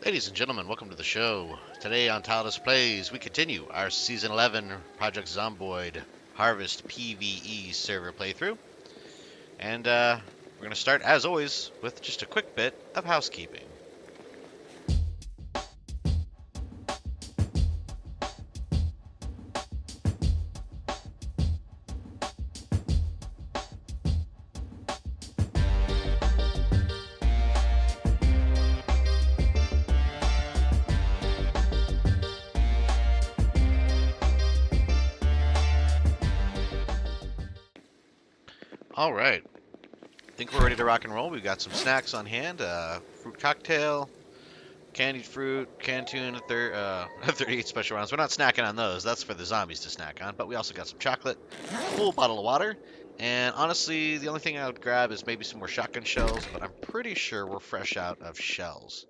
Ladies and gentlemen, welcome to the show. Today on Tallidus Plays, we continue our Season 11 Project Zomboid Harvest PvE server playthrough. And we're going to start, as always, with just a quick bit of housekeeping. All right, I think we're ready to rock and roll. We've got some snacks on hand, fruit cocktail, candied fruit, canned tuna, 38 special rounds. We're not snacking on those. That's for the zombies to snack on. But we also got some chocolate, a full bottle of water, and honestly, the only thing I would grab is maybe some more shotgun shells, but I'm pretty sure we're fresh out of shells.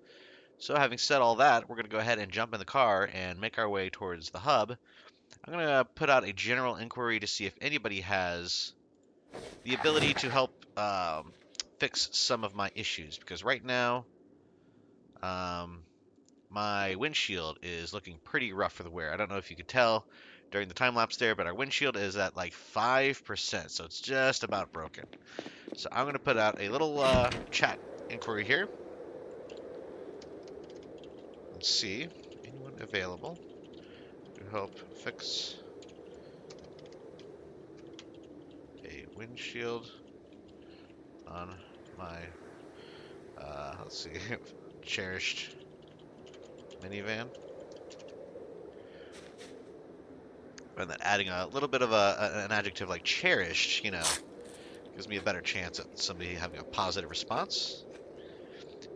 So having said all that, we're going to go ahead and jump in the car and make our way towards the hub. I'm going to put out a general inquiry to see if anybody has the ability to help fix some of my issues, because right now, um, my windshield is looking pretty rough for the wear. I don't know if you could tell during the time lapse there, but our windshield is at like 5%, so it's just about broken. So I'm going to put out a little chat inquiry here. Let's see, anyone available to help fix a windshield on my, let's see, cherished minivan. And then adding a little bit of an adjective like cherished, gives me a better chance at somebody having a positive response.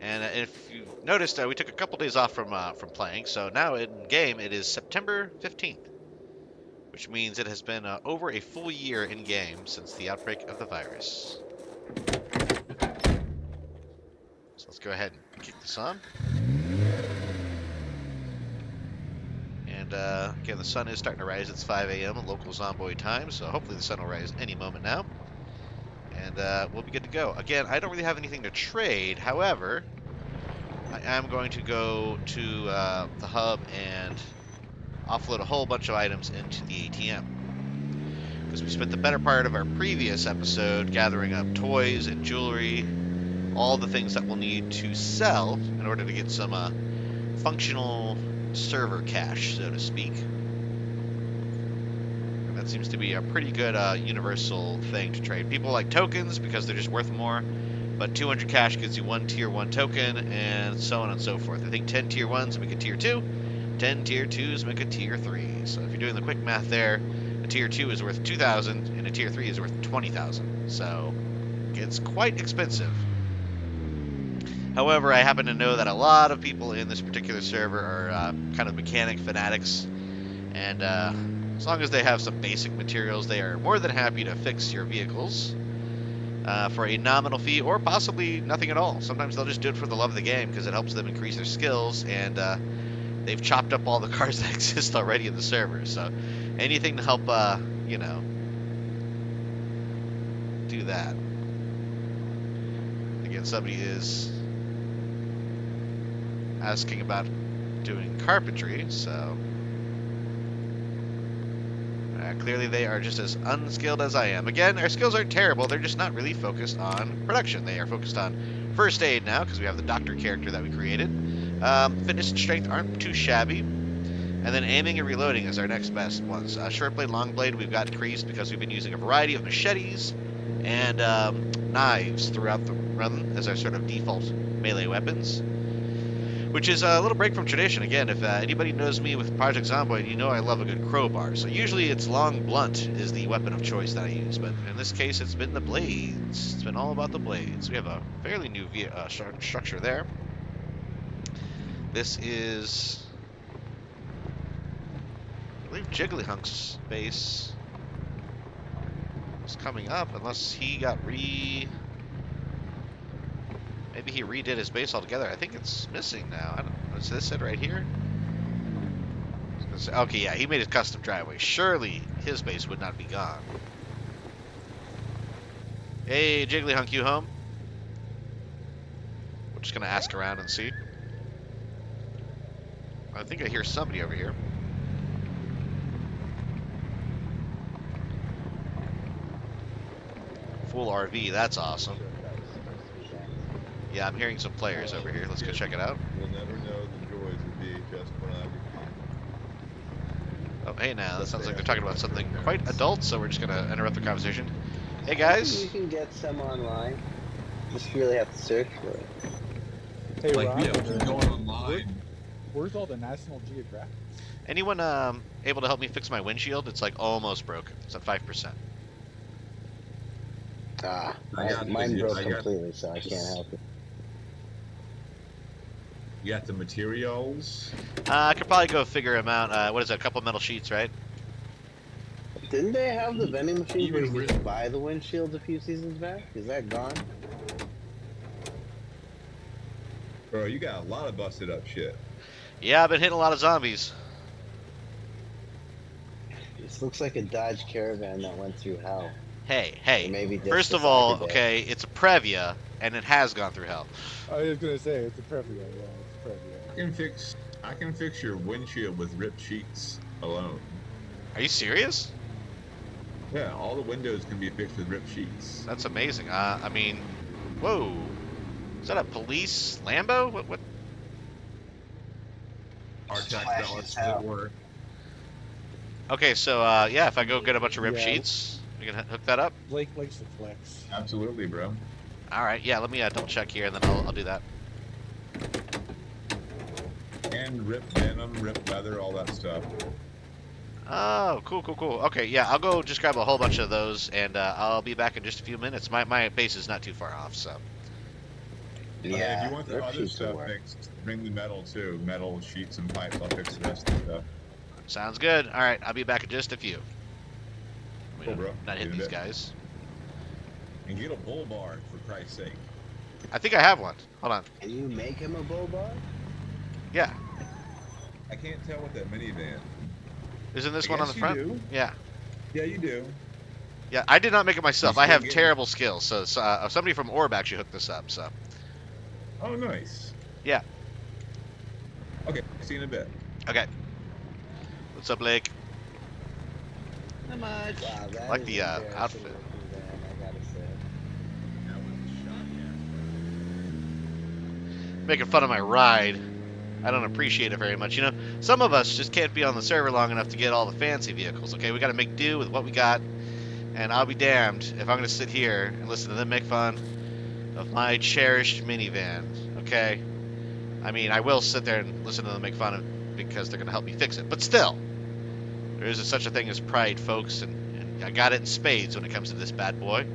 And if you noticed, we took a couple days off from playing, so now in game it is September 15th, which means it has been over a full year in game since the outbreak of the virus. So let's go ahead and kick this on. And again, the sun is starting to rise. It's 5 a.m. local Zomboid time, so hopefully the sun will rise any moment now. And we'll be good to go. Again, I don't really have anything to trade. However, I am going to go to the hub and offload a whole bunch of items into the ATM. Because we spent the better part of our previous episode gathering up toys and jewelry, all the things that we'll need to sell in order to get some functional server cash, so to speak. And that seems to be a pretty good universal thing to trade. People like tokens because they're just worth more, but 200 cash gives you one tier 1 token, and so on and so forth. I think 10 tier 1s make a tier 2, 10 tier 2s make a tier 3. So if you're doing the quick math there, a tier 2 is worth 2,000, and a tier 3 is worth 20,000. So it's quite expensive. However, I happen to know that a lot of people in this particular server are kind of mechanic fanatics, and as long as they have some basic materials, they are more than happy to fix your vehicles for a nominal fee, or possibly nothing at all. Sometimes they'll just do it for the love of the game because it helps them increase their skills, and they've chopped up all the cars that exist already in the server. So anything to help, do that. Again, somebody is asking about doing carpentry, so clearly they are just as unskilled as I am. Again, our skills aren't terrible, they're just not really focused on production. They are focused on first aid now, because we have the doctor character that we created. Fitness and strength aren't too shabby. And then aiming and reloading is our next best ones. Short blade, long blade, we've got increased because we've been using a variety of machetes and knives throughout the run as our sort of default melee weapons, which is a little break from tradition. Again, if anybody knows me with Project Zomboid, you know I love a good crowbar. So usually it's long blunt is the weapon of choice that I use, but in this case it's been the blades. It's been all about the blades. We have a fairly new structure there. This is, I believe, Jigglyhunk's base was coming up, unless he got maybe he redid his base altogether. I think it's missing now. I don't know. Is this it right here? Okay, yeah, he made his custom driveway. Surely his base would not be gone. Hey, Jigglyhunk, you home? We're just gonna ask around and see. I think I hear somebody over here. Full RV, that's awesome. Yeah, I'm hearing some players over here. Let's go check it out. You'll never know the joys of VHS pornography. Oh, hey now, that sounds like they're talking about something quite adult, so we're just gonna interrupt the conversation. Hey guys! You can get some online. Just really have to search for it. Hey, Like, Rob, yeah, we're going online. where's all the National Geographic? Anyone able to help me fix my windshield? It's like almost broken. It's at 5%. Mine broke completely, so I can't help it. You got the materials. I could probably go figure them out. What is it, a couple metal sheets, right? Didn't they have the vending machine where you Even could buy the windshields a few seasons back? Is that gone? Bro, you got a lot of busted up shit. Yeah, I've been hitting a lot of zombies. This looks like a Dodge Caravan that went through hell. Hey, Maybe just first a of all, soccer day. okay, it's a Previa, and it has gone through hell. I was gonna say it's a Previa. Yeah, it's a Previa. I can fix your windshield with ripped sheets alone. Are you serious? Yeah, all the windows can be fixed with ripped sheets. That's amazing. I mean, whoa. Is that a police Lambo? What? Our tax Flash dollars as hell. that work. Okay, so, yeah, if I go get a bunch of ripped Yeah. sheets, we can hook that up? Blake likes to flex. Absolutely, bro. Alright, yeah, let me double check here, and then I'll do that. And ripped denim, ripped leather, all that stuff. Oh, cool. Okay, yeah, I'll go just grab a whole bunch of those, and I'll be back in just a few minutes. My base is not too far off, so. Yeah, if you want the rip other sheets will stuff work. fixed, bring the metal too. Metal sheets and pipes. I'll fix the rest of the stuff. Sounds good. Alright, I'll be back in just a few. Cool, bro. Not hit See you in a these bit. guys. And get a bull bar for Christ's sake. I think I have one. Hold on. Can you make him a bull bar? Yeah. I can't tell with that minivan. Isn't this I one on the guess front? you do. Yeah. Yeah, you do. Yeah, I did not make it myself. You I still have get- terrible skills. So somebody from Orb actually hooked this up. So Oh, nice. Yeah. Okay, see you in a bit. okay. What's up, Blake? Not much. Wow, that Like is the, an embarrassing outfit. looking van, I gotta say. That was shot, Making fun of my ride. I don't appreciate it very much. You know, some of us just can't be on the server long enough to get all the fancy vehicles. Okay, we got to make do with what we got. And I'll be damned if I'm going to sit here and listen to them make fun of my cherished minivan. Okay. I mean, I will sit there and listen to them make fun of it because they're going to help me fix it. But still, there is such a thing as pride, folks, and I got it in spades when it comes to this bad boy.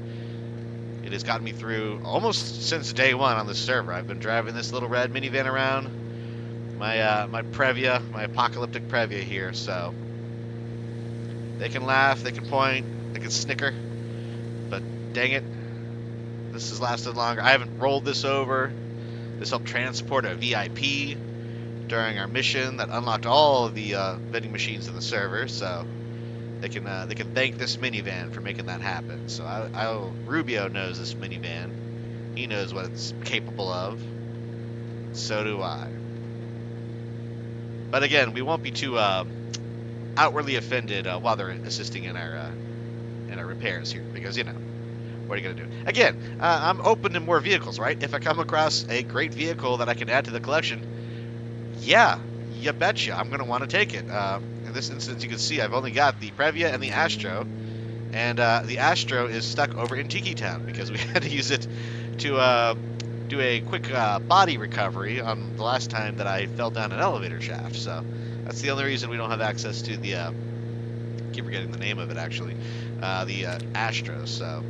It has gotten me through almost since day one on this server. I've been driving this little red minivan around, my Previa, my apocalyptic Previa here. So they can laugh, they can point, they can snicker, but dang it, this has lasted longer. I haven't rolled this over. This helped transport a VIP during our mission that unlocked all of the vending machines in the server. So they can thank this minivan for making that happen. So Rubio knows this minivan. He knows what it's capable of. So do I. But again, we won't be too outwardly offended while they're assisting in our repairs here, because you know, what are you gonna do? Again, I'm open to more vehicles, right? If I come across a great vehicle that I can add to the collection, yeah, you betcha, I'm gonna want to take it. In this instance, you can see I've only got the Previa and the Astro, and the Astro is stuck over in Tiki Town because we had to use it to do a quick body recovery on the last time that I fell down an elevator shaft. So that's the only reason we don't have access to the keep forgetting the name of it actually, the Astro. So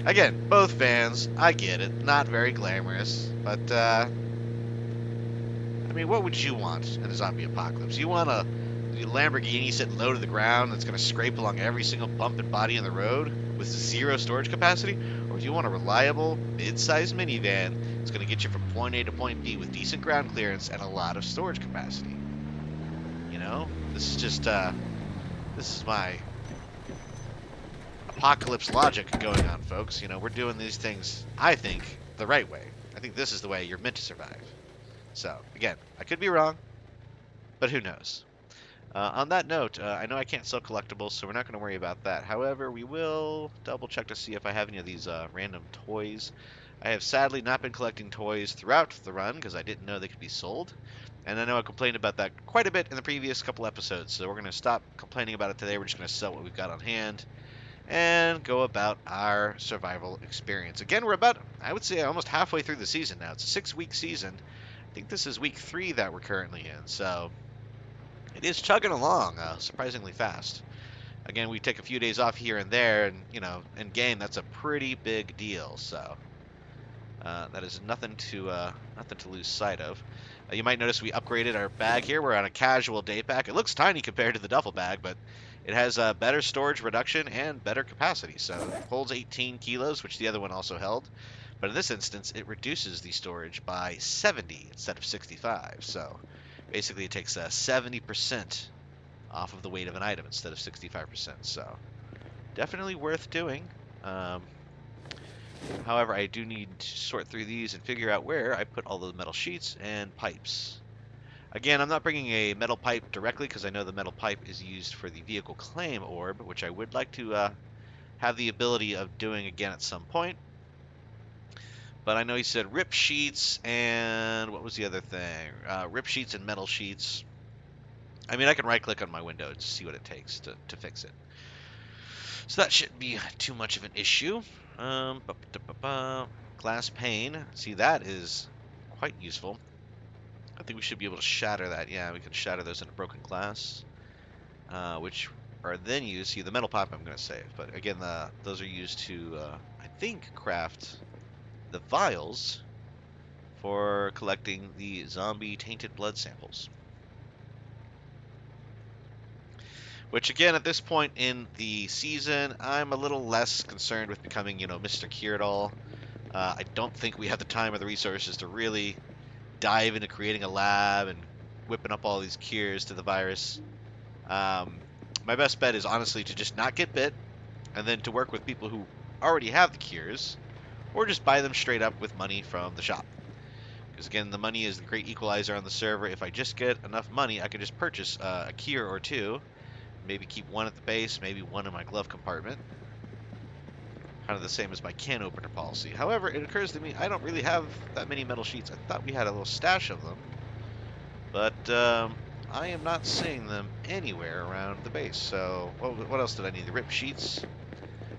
again, both vans, I get it, not very glamorous, but I mean, what would you want in a zombie apocalypse? You want a Lamborghini sitting low to the ground that's going to scrape along every single bump and body in the road with zero storage capacity? Or do you want a reliable, mid-sized minivan that's going to get you from point A to point B with decent ground clearance and a lot of storage capacity? You know, this is just, this is my apocalypse logic going on, folks. You know, we're doing these things, I think, the right way. I think this is the way you're meant to survive. So, again, I could be wrong, but who knows? On that note, I know I can't sell collectibles, so we're not going to worry about that. However, we will double check to see if I have any of these random toys. I have sadly not been collecting toys throughout the run because I didn't know they could be sold. And I know I complained about that quite a bit in the previous couple episodes, so we're going to stop complaining about it today. We're just going to sell what we've got on hand and go about our survival experience. Again, we're about, I would say, almost halfway through the season now. It's a 6-week season. I think this is week 3 that we're currently in, so it is chugging along surprisingly fast. Again, we take a few days off here and there, and, you know, in game, that's a pretty big deal, so that is nothing to lose sight of. You might notice we upgraded our bag here. We're on a casual day pack. It looks tiny compared to the duffel bag, but it has better storage reduction and better capacity. So it holds 18 kilos, which the other one also held. But in this instance, it reduces the storage by 70 instead of 65. So basically it takes 70% off of the weight of an item instead of 65%. So definitely worth doing. However, I do need to sort through these and figure out where I put all the metal sheets and pipes. Again, I'm not bringing a metal pipe directly because I know the metal pipe is used for the vehicle claim orb, which I would like to have the ability of doing again at some point. But I know he said rip sheets and what was the other thing? Rip sheets and metal sheets. I mean, I can right-click on my window and see what it takes to fix it. So that shouldn't be too much of an issue. Glass pane. See, that is quite useful. I think we should be able to shatter that. Yeah, we can shatter those into broken glass, which are then used. See, the metal pipe I'm going to save. But again, those are used to, I think, craft the vials for collecting the zombie tainted blood samples. Which, again, at this point in the season, I'm a little less concerned with becoming, you know, Mr. Cure-It-All. I don't think we have the time or the resources to really dive into creating a lab and whipping up all these cures to the virus. My best bet is honestly to just not get bit, and then to work with people who already have the cures, or just buy them straight up with money from the shop. Because again, the money is the great equalizer on the server. If I just get enough money, I can just purchase a cure or two. Maybe keep one at the base, maybe one in my glove compartment. Kind of the same as my can opener policy. However, it occurs to me I don't really have that many metal sheets. I thought we had a little stash of them. But I am not seeing them anywhere around the base. So what else did I need? The rip sheets.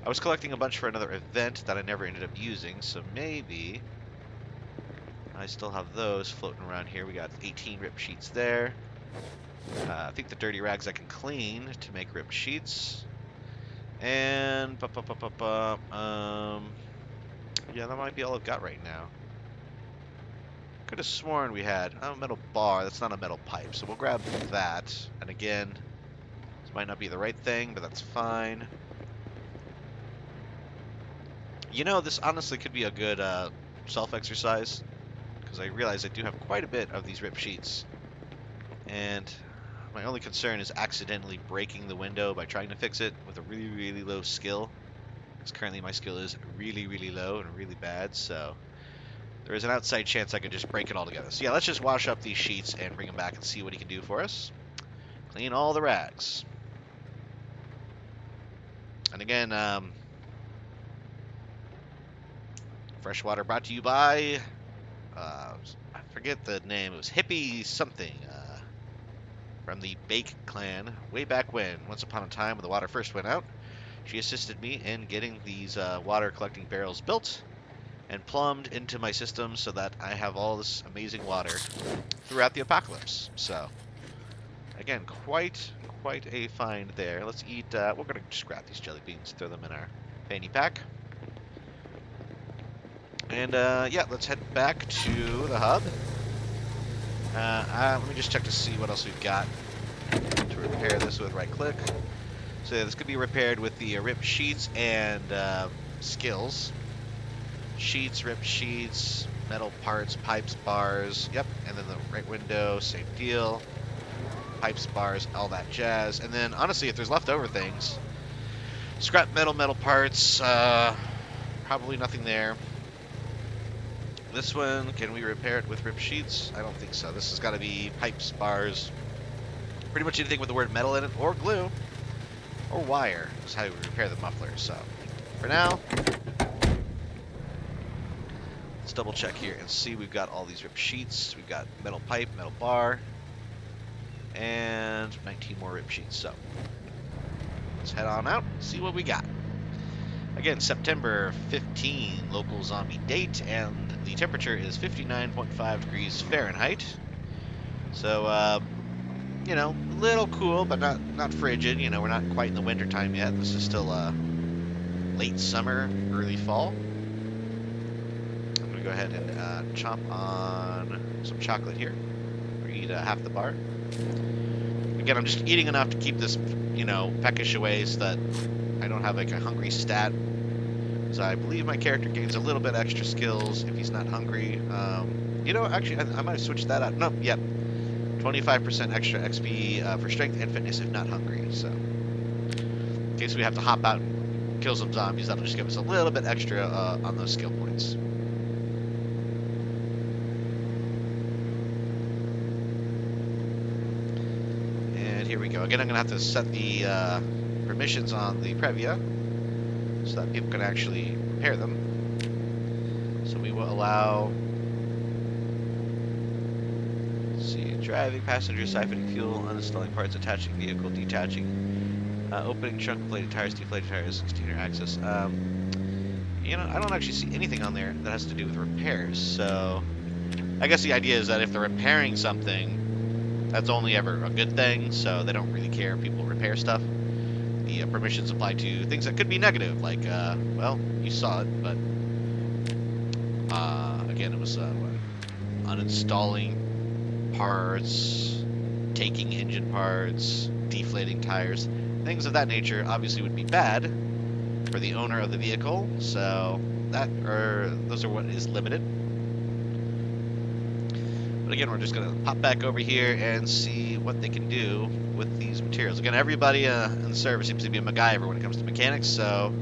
I was collecting a bunch for another event that I never ended up using. So maybe I still have those floating around here. We got 18 rip sheets there. I think the dirty rags I can clean to make ripped sheets. And, yeah, that might be all I've got right now. Could have sworn we had a metal bar. That's not a metal pipe, so we'll grab that. And again, this might not be the right thing, but that's fine. You know, this honestly could be a good self-exercise, because I realize I do have quite a bit of these ripped sheets. And my only concern is accidentally breaking the window by trying to fix it with a really, really low skill. Because currently my skill is really, really low and really bad, so there is an outside chance I could just break it all together. So yeah, let's just wash up these sheets and bring them back and see what he can do for us. Clean all the rags. And again, fresh water brought to you by, I forget the name, it was Hippie something. From the Bake clan, way back when, once upon a time when the water first went out. She assisted me in getting these water collecting barrels built and plumbed into my system so that I have all this amazing water throughout the apocalypse. So, again, quite a find there. Let's eat, we're going to just grab these jelly beans, throw them in our fanny pack. And, yeah, let's head back to the hub. Let me just check to see what else we've got to repair this with right-click. So yeah, this could be repaired with the ripped sheets and skills. Sheets, ripped sheets, metal parts, pipes, bars. Yep, and then the right window, same deal. Pipes, bars, all that jazz. And then, honestly, if there's leftover things, scrap metal parts, probably nothing there. This one, can we repair it with ripped sheets? I don't think so. This has got to be pipes, bars, pretty much anything with the word metal in it, or glue, or wire is how we repair the muffler. So, for now, let's double check here and see we've got all these ripped sheets. We've got metal pipe, metal bar, and 19 more ripped sheets. So, let's head on out, see what we got. Again, September 15, local zombie date, and the temperature is 59.5 degrees Fahrenheit. So, you know, a little cool, but not frigid. You know, we're not quite in the winter time yet. This is still late summer, early fall. I'm gonna go ahead and chomp on some chocolate here, or eat half the bar. Again, I'm just eating enough to keep this, you know, peckish away so that I don't have like a hungry stat. Because I believe my character gains a little bit extra skills if he's not hungry. You know, actually, I might have switched that out. Nope, yep. 25% extra XP for strength and fitness if not hungry. So, in case we have to hop out and kill some zombies, that'll just give us a little bit extra on those skill points. And here we go. Again, I'm going to have to set the permissions on the Previa so that people can actually repair them. So we will allow, let's see, driving, passenger, siphoning fuel, uninstalling parts, attaching vehicle, detaching, opening trunk, plated tires, deflated tires, exterior access. You know, I don't actually see anything on there that has to do with repairs. So I guess the idea is that if they're repairing something, that's only ever a good thing. So they don't really care if people repair stuff. The permissions apply to things that could be negative, like, well, you saw it, but, again, it was, uninstalling parts, taking engine parts, deflating tires, things of that nature obviously would be bad for the owner of the vehicle, so those are what is limited. But again, we're just going to pop back over here and see what they can do with these materials. Again, everybody in the server seems to be a MacGyver when it comes to mechanics, so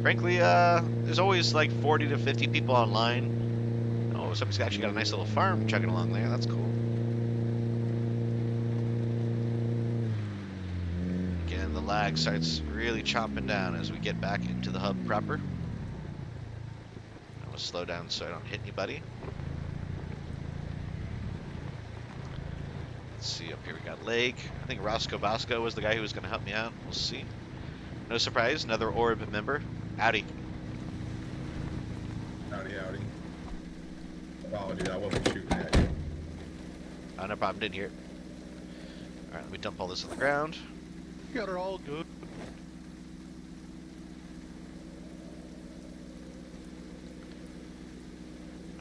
frankly, there's always like 40 to 50 people online. Oh, somebody's actually got a nice little farm chugging along there. That's cool. Again, the lag starts really chomping down as we get back into the hub proper. I'm going to slow down so I don't hit anybody. Let's see, up here we got Lake. I think Roscoe Bosco was the guy who was going to help me out. We'll see. No surprise, another Orb member. Howdy. Howdy, howdy. Apologies, I wasn't shooting at you. Oh, no problem, didn't hear it. Alright, let me dump all this on the ground. Got her all good.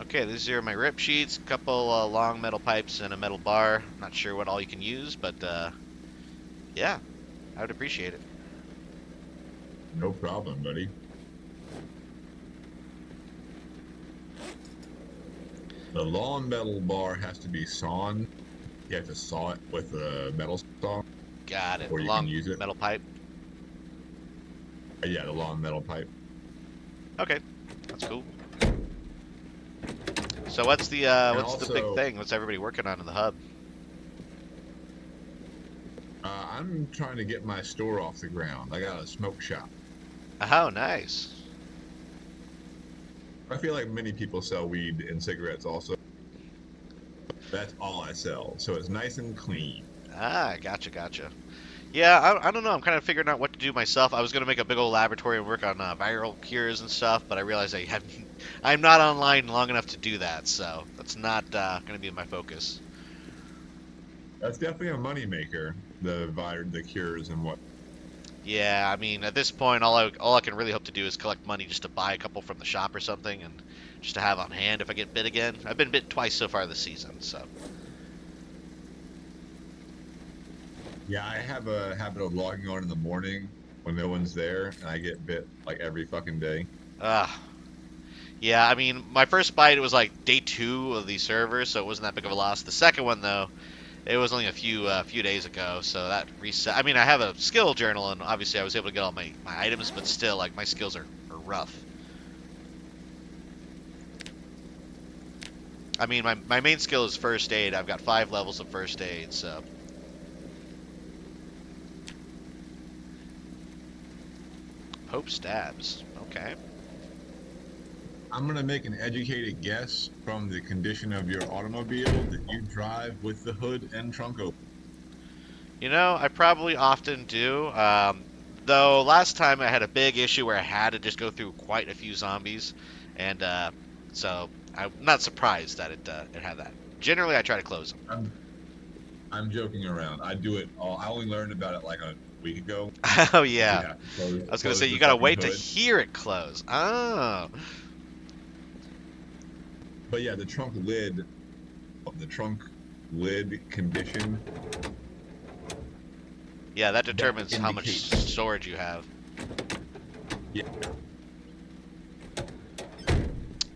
Okay, these are my rip sheets, a couple long metal pipes, and a metal bar. Not sure what all you can use, but yeah, I would appreciate it. No problem, buddy. The long metal bar has to be sawn. You have to saw it with a metal saw. Got it. Or you Long can use it. metal pipe. Yeah, the long metal pipe. Okay, that's cool. So what's the big thing? What's everybody working on in the hub? I'm trying to get my store off the ground. I got a smoke shop. Oh, nice. I feel like many people sell weed and cigarettes also. That's all I sell, so it's nice and clean. Ah, gotcha. Yeah, I don't know. I'm kind of figuring out what to do myself. I was going to make a big old laboratory and work on viral cures and stuff, but I realized I'm not online long enough to do that, so that's not going to be my focus. That's definitely a money maker, the cures and what. Yeah, I mean, at this point, all I can really hope to do is collect money just to buy a couple from the shop or something, and just to have on hand if I get bit again. I've been bit twice so far this season, so. Yeah, I have a habit of logging on in the morning when no one's there, and I get bit like every fucking day. Yeah, I mean, my first bite, it was like day 2 of the server, so it wasn't that big of a loss. The second one, though, it was only a few days ago, so that reset. I mean, I have a skill journal, and obviously I was able to get all my items, but still, like, my skills are rough. I mean, my main skill is first aid. I've got 5 levels of first aid, so. Pope stabs. Okay. I'm gonna make an educated guess from the condition of your automobile that you drive with the hood and trunk open. You know, I probably often do. Though last time I had a big issue where I had to just go through quite a few zombies, and so I'm not surprised that it had that. Generally, I try to close them. I'm joking around. I do it all. I only learned about it like a week ago. Oh You yeah, have to close, I was gonna close say the you gotta fucking wait to hood. hear it close. Oh, But yeah, the trunk lid condition. yeah, that That determines how much indicates. storage you have. Yeah.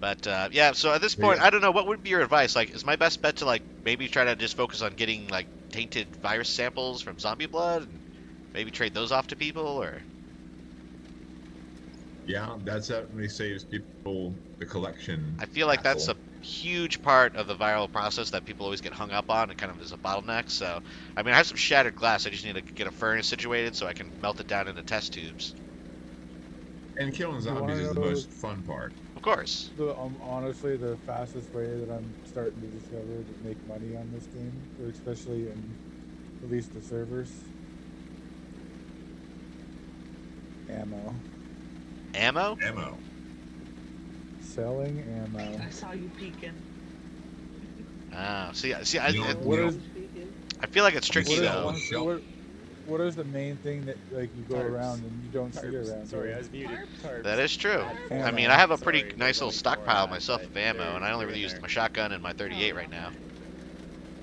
But yeah, so at this But point, yeah. I don't know. What would be your advice? Like, is my best bet to like maybe try to just focus on getting like tainted virus samples from zombie blood, and maybe trade those off to people, or? Yeah, that certainly saves people the collection I feel like that's hassle. a huge part of the viral process that people always get hung up on and kind of is a bottleneck. So, I mean, I have some shattered glass. I just need to get a furnace situated so I can melt it down into test tubes. And killing You want zombies is to the know most fun part. Of course. honestly the fastest way that I'm starting to discover to make money on this game, or especially in at least the servers? Ammo. Ammo? Ammo. Selling ammo. I saw you peeking. Ah, You know, What is I feel like it's tricky What is- though. Shelf. what is the main thing that like you go Tarps. around and you don't see around Sorry, here? I was muted. Tarps. That is true. I Ammo. mean, I have a pretty Sorry, nice there's little only 4 stockpile on, myself but of ammo, and I only they're really in use there. my shotgun and my 38 right now.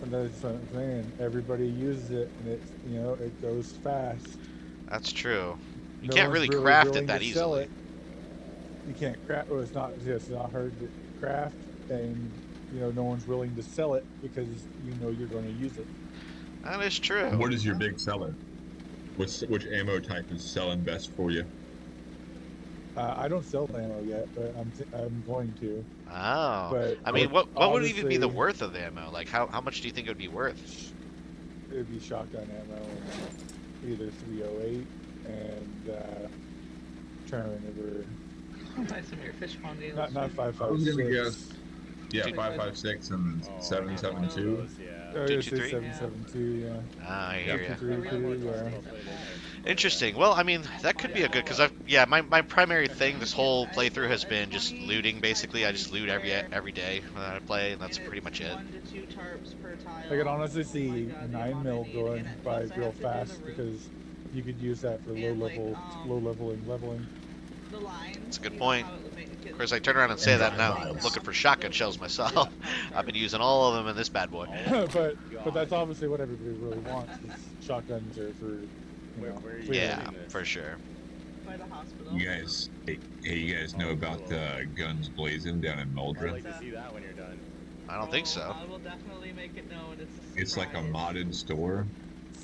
And that's what I'm saying. Everybody uses it, and it's it goes fast. That's true. You No can't one's really really craft it willing that to sell easily. it. You can't craft. Well, it's not hard to craft, and no one's willing to sell it because you're going to use it. That is true. What is your big seller? Which ammo type is selling best for you? I don't sell ammo yet, but I'm going to. Oh. But I mean, what would even be the honestly, worth of the ammo? Like, how much do you think it would be worth? It would be shotgun ammo, and either 308 and trying to remember. Buy some of your fish pond deals. Not I was gonna 5.56. guess. Yeah, 5.56 and Oh, 7.72. yeah. Oh, Two, it's two, three? 7.72, yeah. Ah, I hear ya. 232, yeah. Interesting. Well, I mean, that could be a good, because my primary thing this whole playthrough has been just looting. Basically, I just loot every day that I play, and that's pretty much it. 1 to 2 tarps per tile. I could honestly see Oh my God, a the 9 mil amount I need, going and by plus I real have to do the fast roof. because you could use that for And, like, low leveling. The lines, That's a good you know point. how it would make the Of kids course, I turn around and say And that now. drive-bys. I'm looking for shotgun shells myself. I've been using all of them in this bad boy. but that's obviously what everybody really wants. Is shotguns are for Where are you clear. Yeah, doing this? for sure. by the hospital. You guys, hey, you guys know about guns blazing down in I'd Muldra? like to see that when you're done. I don't think so. I will definitely make it known. It's like a modded store,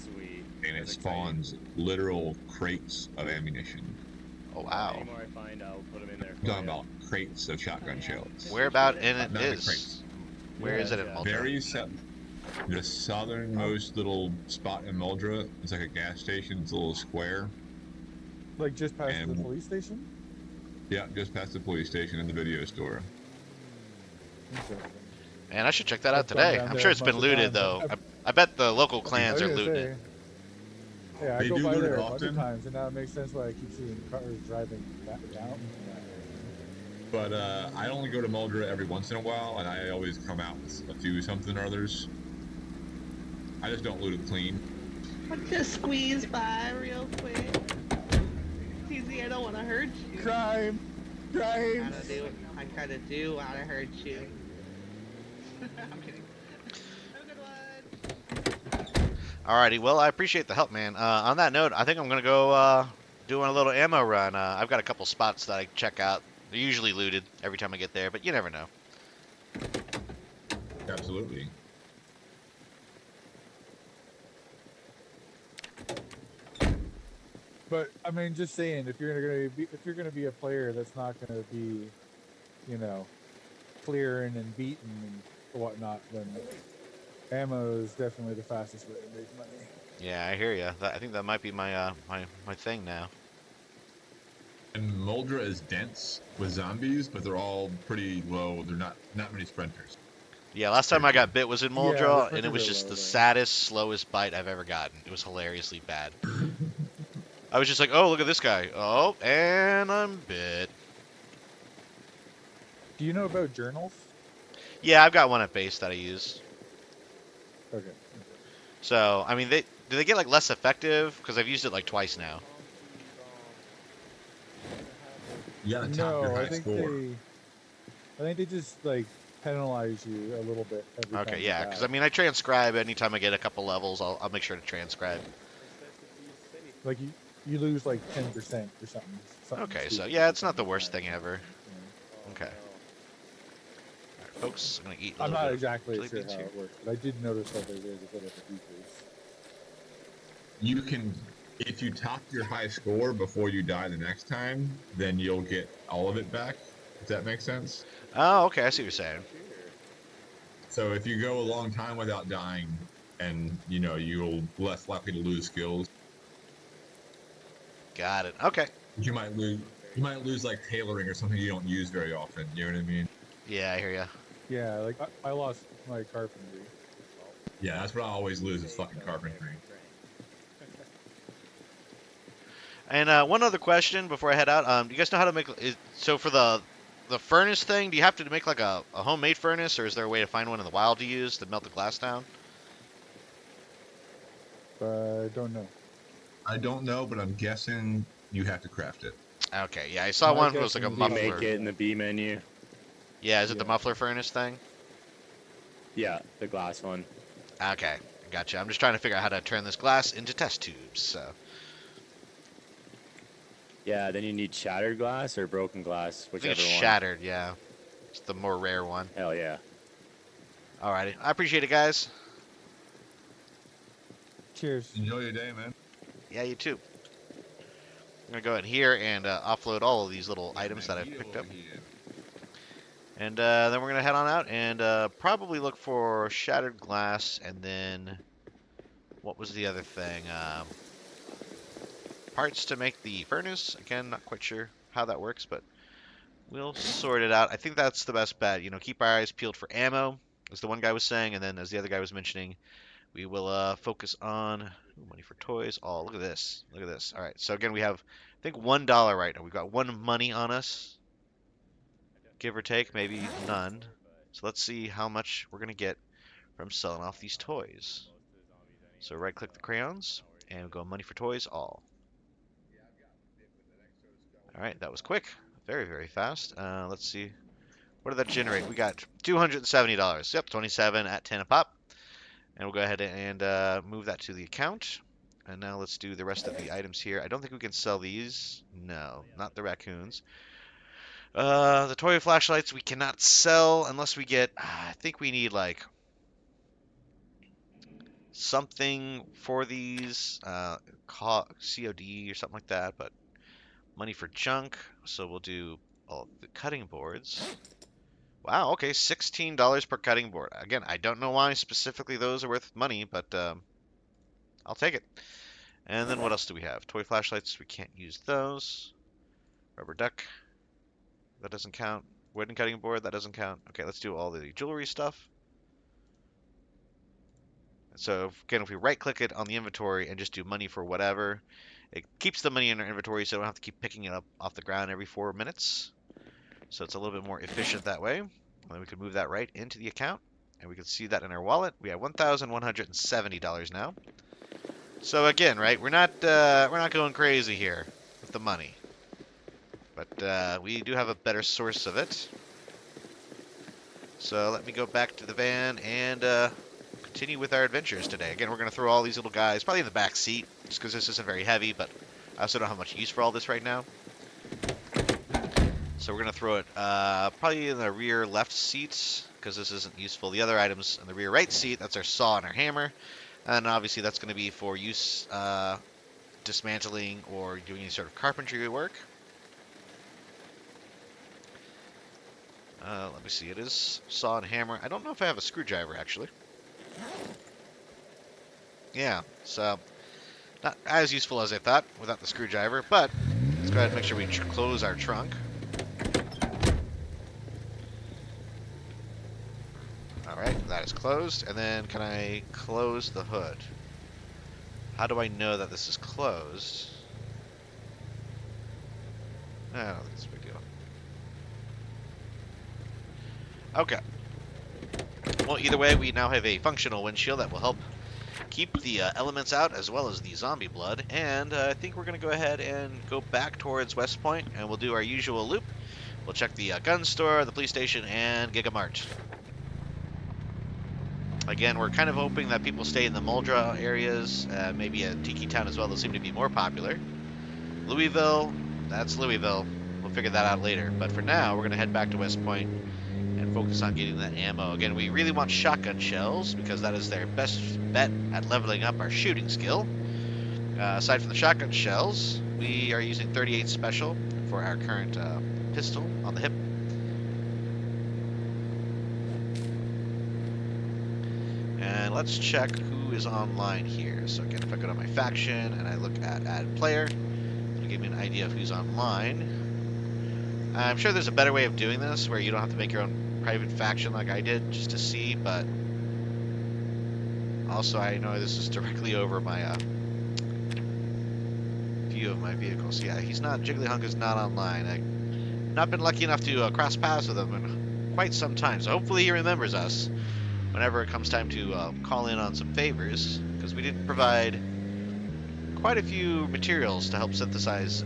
Sweet. and it That's exciting. spawns literal crates of ammunition. Oh wow. Any more I find, I'll put them in there. I'm for talking you. about crates of shotgun shells. Where about in it Not the is? crates. Where is it in Yeah. Muldra? Very the southernmost little spot in Muldra. It's like a gas station. It's a little square. Like just past And- the police station. Yeah, just past the police station and the video store. Interesting. Man, I should check that out I've gone today. down I'm there sure a it's been bunch of looted times. though. I've- I bet the local I clans was are gonna looting say, it. yeah, I They go do by loot there it a bunch often. of times, and now it makes sense why I keep seeing cars driving back down. But I only go to Muldra every once in a while, and I always come out with a few something or others. I just don't loot it clean. Let's just squeeze by real quick. TZ, I don't want to hurt you. Crime. I kind of do want to hurt you. I'm kidding. Have a good one. Alrighty, well I appreciate the help, man. On that note, I think I'm gonna go doing a little ammo run. I've got a couple spots that I check out. They're usually looted every time I get there, but you never know. Absolutely. But I mean, just saying, if you're gonna be a player that's not gonna be, clearing and beating and or whatnot, then ammo is definitely the fastest way to make money. Yeah, I hear you. I think that might be my my thing now. And Moldra is dense with zombies, but they're all pretty low. They're not many sprinters. Yeah, last time I got bit was in Yeah, the Moldraw, and it sprinters was are just low the though. saddest, slowest bite I've ever gotten. It was hilariously bad. I was just like, oh, look at this guy. Oh, and I'm bit. Do you know about journals? Yeah, I've got one at base that I use. Okay. So, I mean, do they get like less effective? Because I've used it like twice now. You gotta top your No, high score. I think they just like penalize you a little bit every Okay, time you yeah, because I die. mean, I transcribe anytime I get a couple levels. I'll make sure to transcribe. Like you lose like 10% or something. Something Okay, so stupid yeah, every it's time not the you worst die. thing ever. Yeah. Okay. All right, folks, I'm gonna eat a I'm little not bit of exactly jelly sure beans how here. it works, but I did notice that there is a bit of a decrease. You can, if you top your high score before you die the next time, then you'll get all of it back. Does that make sense? Oh, okay, I see what you're saying. So if you go a long time without dying, and you'll less likely to lose skills. Got it. Okay. You might lose like tailoring or something you don't use very often. You know what I mean? Yeah, I hear ya. Yeah, like I lost my carpentry. Yeah, that's what I always lose is fucking carpentry. And one other question before I head out. Do you guys know how to make? So for the furnace thing, do you have to make like a homemade furnace, or is there a way to find one in the wild to use to melt the glass down? I don't know. I don't know, but I'm guessing you have to craft it. Okay, yeah, I saw My one that was like guessing a is You probably make muffler. it in the B menu. Yeah, is it the Yeah. muffler furnace thing? Yeah, the glass one. Okay, gotcha. I'm just trying to figure out how to turn this glass into test tubes. So Yeah, then you need shattered glass or broken glass, I think it's whichever one. shattered. Yeah, it's the more rare one. Hell yeah. Alrighty, I appreciate it, guys. Cheers. Enjoy your day, man. Yeah, you too. I'm gonna go ahead here and offload all of these little Yeah, items that I've Magneto picked over up. here. And then we're going to head on out and probably look for shattered glass. And then what was the other thing? Parts to make the furnace. Again, not quite sure how that works, but we'll sort it out. I think that's the best bet. Keep our eyes peeled for ammo, as the one guy was saying. And then as the other guy was mentioning, we will focus on money for toys. Oh, look at this. Look at this. All right. So again, we have, I think, $1 right now. We've got one money on us. Give or take, maybe none. So let's see how much we're going to get from selling off these toys. So right click the crayons and go money for toys all. All right, that was quick. Very, very fast. Let's see. What did that generate? We got $270. Yep, 27 at 10 a pop. And we'll go ahead and move that to the account. And now let's do the rest of the items here. I don't think we can sell these. No, not the raccoons. The toy flashlights we cannot sell unless we get, I think we need like something for these, COD or something like that, but money for junk, so we'll do the cutting boards. Wow, okay, $16 per cutting board. Again, I don't know why specifically those are worth money, but I'll take it. And then what else do we have? Toy flashlights, we can't use those. Rubber duck, that doesn't count. Wooden cutting board, that doesn't count. Okay, let's do all the jewelry stuff. So again, if we right click it on the inventory and just do money for whatever, it keeps the money in our inventory so we don't have to keep picking it up off the ground every 4 minutes. So it's a little bit more efficient that way. And then we can move that right into the account and we can see that in our wallet. We have $1,170 now. So again, right, we're not going crazy here with the money. But we do have a better source of it. So let me go back to the van and continue with our adventures today. Again, we're going to throw all these little guys probably in the back seat, just because this isn't very heavy, but I also don't have much use for all this right now. So we're going to throw it probably in the rear left seat, because this isn't useful. The other items in the rear right seat, that's our saw and our hammer. And obviously that's going to be for use dismantling or doing any sort of carpentry work. Let me see. It is saw and hammer. I don't know if I have a screwdriver, actually. Yeah, so not as useful as I thought without the screwdriver, but let's go ahead and make sure we close our trunk. Alright, that is closed. And then can I close the hood? How do I know that this is closed? I don't think it's a big deal. Okay. Well, either way, we now have a functional windshield that will help keep the elements out as well as the zombie blood. And I think we're going to go ahead and go back towards West Point, and we'll do our usual loop. We'll check the gun store, the police station, and Gigamart. Again, we're kind of hoping that people stay in the Muldra areas, maybe at Tiki Town as well. Those seem to be more popular. Louisville, that's Louisville. We'll figure that out later. But for now, we're going to head back to West Point and focus on getting that ammo. Again, we really want shotgun shells because that is their best bet at leveling up our shooting skill. Aside from the shotgun shells, we are using 38 special for our current pistol on the hip. And let's check who is online here. So again, if I go to my faction and I look at add player, it'll give me an idea of who's online. I'm sure there's a better way of doing this where you don't have to make your own private faction like I did just to see, but also I know this is directly over my view of my vehicles. Yeah, he's not, Jigglyhunk is not online. I've not been lucky enough to cross paths with him in quite some time, so hopefully he remembers us whenever it comes time to call in on some favors, because we did provide quite a few materials to help synthesize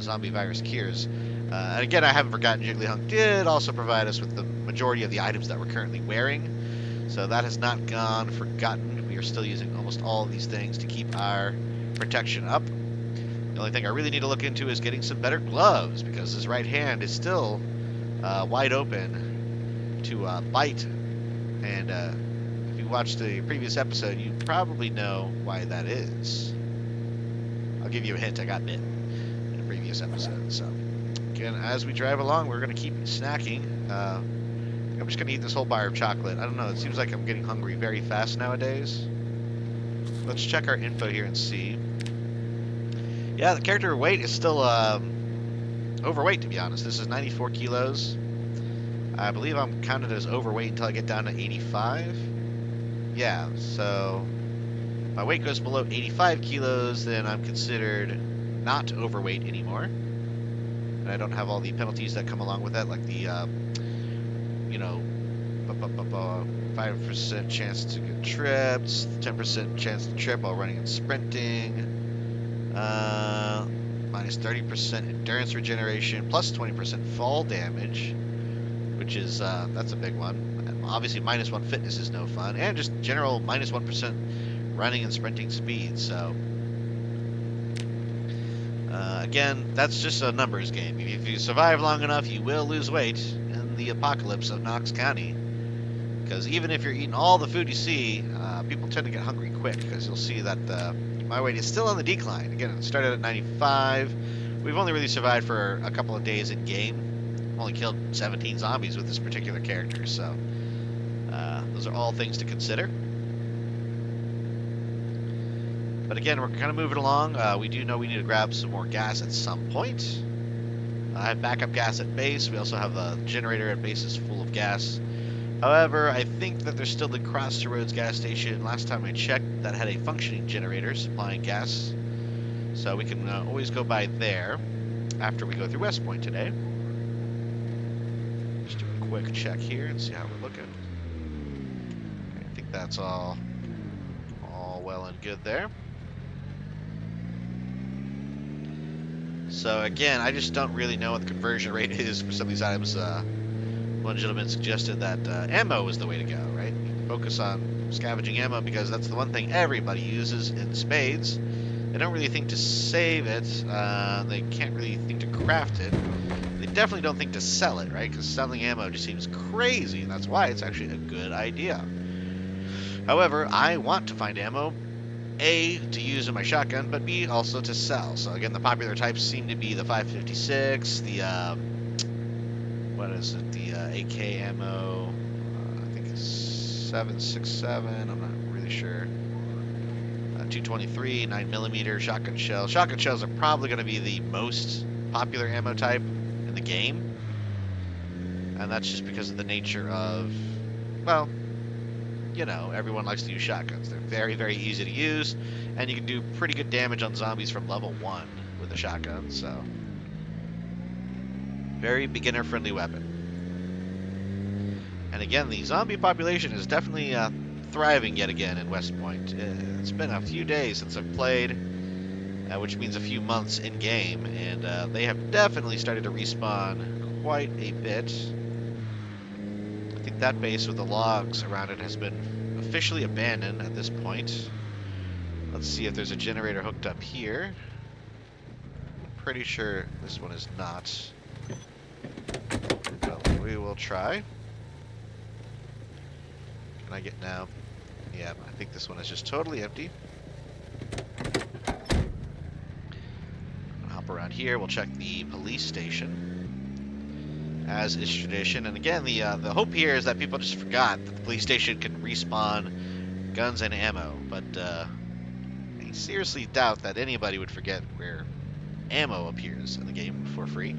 zombie virus cures. And again, I haven't forgotten Jigglyhunk did also provide us with the majority of the items that we're currently wearing, so that has not gone forgotten. We are still using almost all of these things to keep our protection up. The only thing I really need to look into is getting some better gloves, because his right hand is still wide open to bite. And if you watched the previous episode, you probably know why that is. I'll give you a hint, I got bit in a previous episode. So, again, as we drive along, we're going to keep snacking. I'm just going to eat this whole bar of chocolate. I don't know, it seems like I'm getting hungry very fast nowadays. Let's check our info here and see. Yeah, the character weight is still overweight, to be honest. This is 94 kilos. I believe I'm counted as overweight until I get down to 85. Yeah, so if my weight goes below 85 kilos, then I'm considered not overweight anymore. And I don't have all the penalties that come along with that, like the, 5% chance to get tripped, 10% chance to trip while running and sprinting, minus 30% endurance regeneration, plus 20% fall damage, which is, that's a big one. And obviously, minus 1 fitness is no fun. And just general minus 1% running and sprinting speed. So, again, that's just a numbers game. If you survive long enough, you will lose weight in the apocalypse of Knox County. Because even if you're eating all the food you see, people tend to get hungry quick. Because you'll see that my weight is still on the decline. Again, it started at 95. We've only really survived for a couple of days in game. Only killed 17 zombies with this particular character, so those are all things to consider. But again, we're kind of moving along. We do know we need to grab some more gas at some point. I have backup gas at base. We also have a generator at base is full of gas. However, I think that there's still the Cross the Roads gas station. Last time I checked, that had a functioning generator supplying gas. So we can always go by there after we go through West Point today. Just do a quick check here and see how we're looking. Okay, I think that's all well and good there. So again, I just don't really know what the conversion rate is for some of these items. One gentleman suggested that ammo was the way to go, right? Focus on scavenging ammo because that's the one thing everybody uses in spades. They don't really think to save it. They can't really think to craft it. They definitely don't think to sell it, right? Because selling ammo just seems crazy, and that's why it's actually a good idea. However, I want to find ammo, A, to use in my shotgun, but B, also to sell. So again, the popular types seem to be the 5.56, the what is it? The AK ammo. I think it's 7.67. I'm not really sure. 223, 9mm shotgun shells. Shotgun shells are probably going to be the most popular ammo type in the game. And that's just because of the nature of, well, you know, everyone likes to use shotguns. They're very, very easy to use, and you can do pretty good damage on zombies from level 1 with a shotgun, so. Very beginner-friendly weapon. And again, the zombie population is definitely thriving yet again in West Point. It's been a few days since I've played, which means a few months in-game, and they have definitely started to respawn quite a bit. I think that base with the logs around it has been officially abandoned at this point. Let's see if there's a generator hooked up here. Pretty sure this one is not. Well, we will try. Can I get now? Yeah, I think this one is just totally empty. Hop around here. We'll check the police station, as is tradition. And again, the hope here is that people just forgot that the police station can respawn guns and ammo. But I seriously doubt that anybody would forget where ammo appears in the game for free.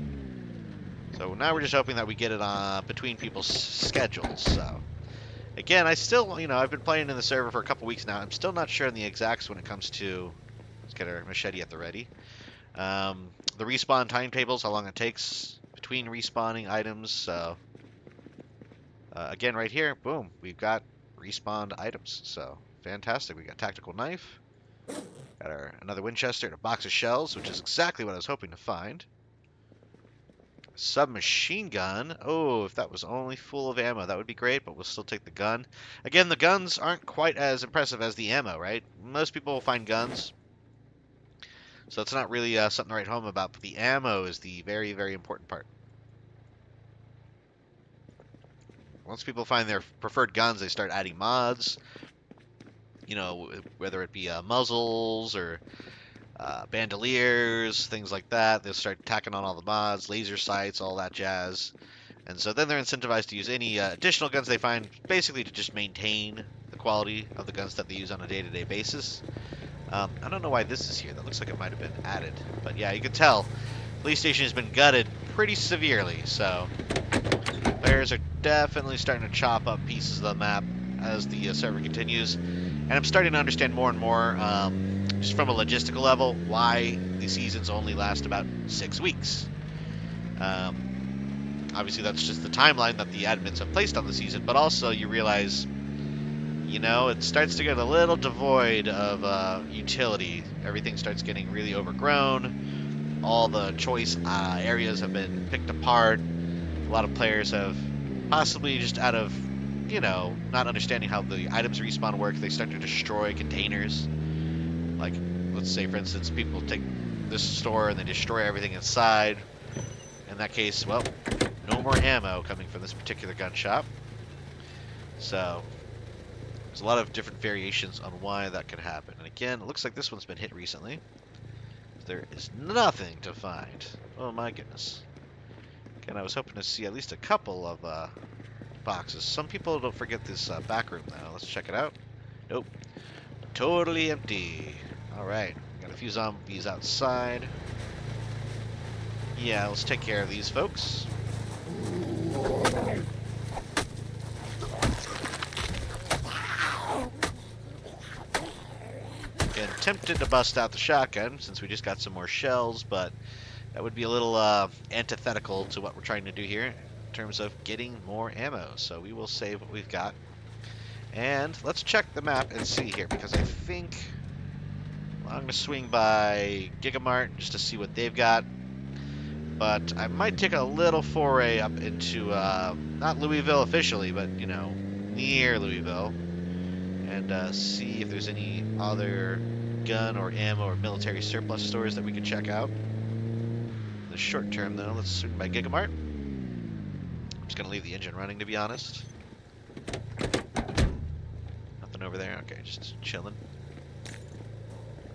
So now we're just hoping that we get it between people's schedules. So again, I still, you know, I've been playing in the server for a couple weeks now. I'm still not sure on the exacts when it comes to. Let's get our machete at the ready. The respawn timetables, how long it takes between respawning items. So again, right here, boom, we've got respawned items. So fantastic. We got tactical knife. Got another Winchester and a box of shells, which is exactly what I was hoping to find. Submachine gun. Oh, if that was only full of ammo, that would be great, but we'll still take the gun. Again, the guns aren't quite as impressive as the ammo, right? Most people will find guns, so it's not really something to write home about, but the ammo is the very, very important part. Once people find their preferred guns, they start adding mods. You know, whether it be muzzles or bandoliers, things like that. They'll start tacking on all the mods, laser sights, all that jazz. And so then they're incentivized to use any additional guns they find, basically to just maintain the quality of the guns that they use on a day-to-day basis. I don't know why this is here. That looks like it might have been added. But yeah, you can tell police station has been gutted pretty severely. So players are definitely starting to chop up pieces of the map as the server continues. And I'm starting to understand more and more, just from a logistical level, why the seasons only last about 6 weeks. Obviously, that's just the timeline that the admins have placed on the season, but also you realize, you know, it starts to get a little devoid of utility. Everything starts getting really overgrown. All the choice areas have been picked apart. A lot of players have possibly just out of, you know, not understanding how the items respawn work, they start to destroy containers. Like, let's say, for instance, people take this store and they destroy everything inside. In that case, well, no more ammo coming from this particular gun shop. So there's a lot of different variations on why that could happen. And again, it looks like this one's been hit recently. There is nothing to find. Oh my goodness. Again, I was hoping to see at least a couple of boxes. Some people don't forget this back room though. Let's check it out. Nope. Totally empty. Alright. Got a few zombies outside. Yeah, let's take care of these folks. Again, tempted to bust out the shotgun since we just got some more shells, but that would be a little antithetical to what we're trying to do here in terms of getting more ammo. So we will save what we've got. And let's check the map and see here, because I think I'm going to swing by Gigamart just to see what they've got. But I might take a little foray up into, not Louisville officially, but, you know, near Louisville. And see if there's any other gun or ammo or military surplus stores that we could check out. In the short term, though, let's swing by Gigamart. I'm just going to leave the engine running, to be honest. Nothing over there? Okay, just chilling.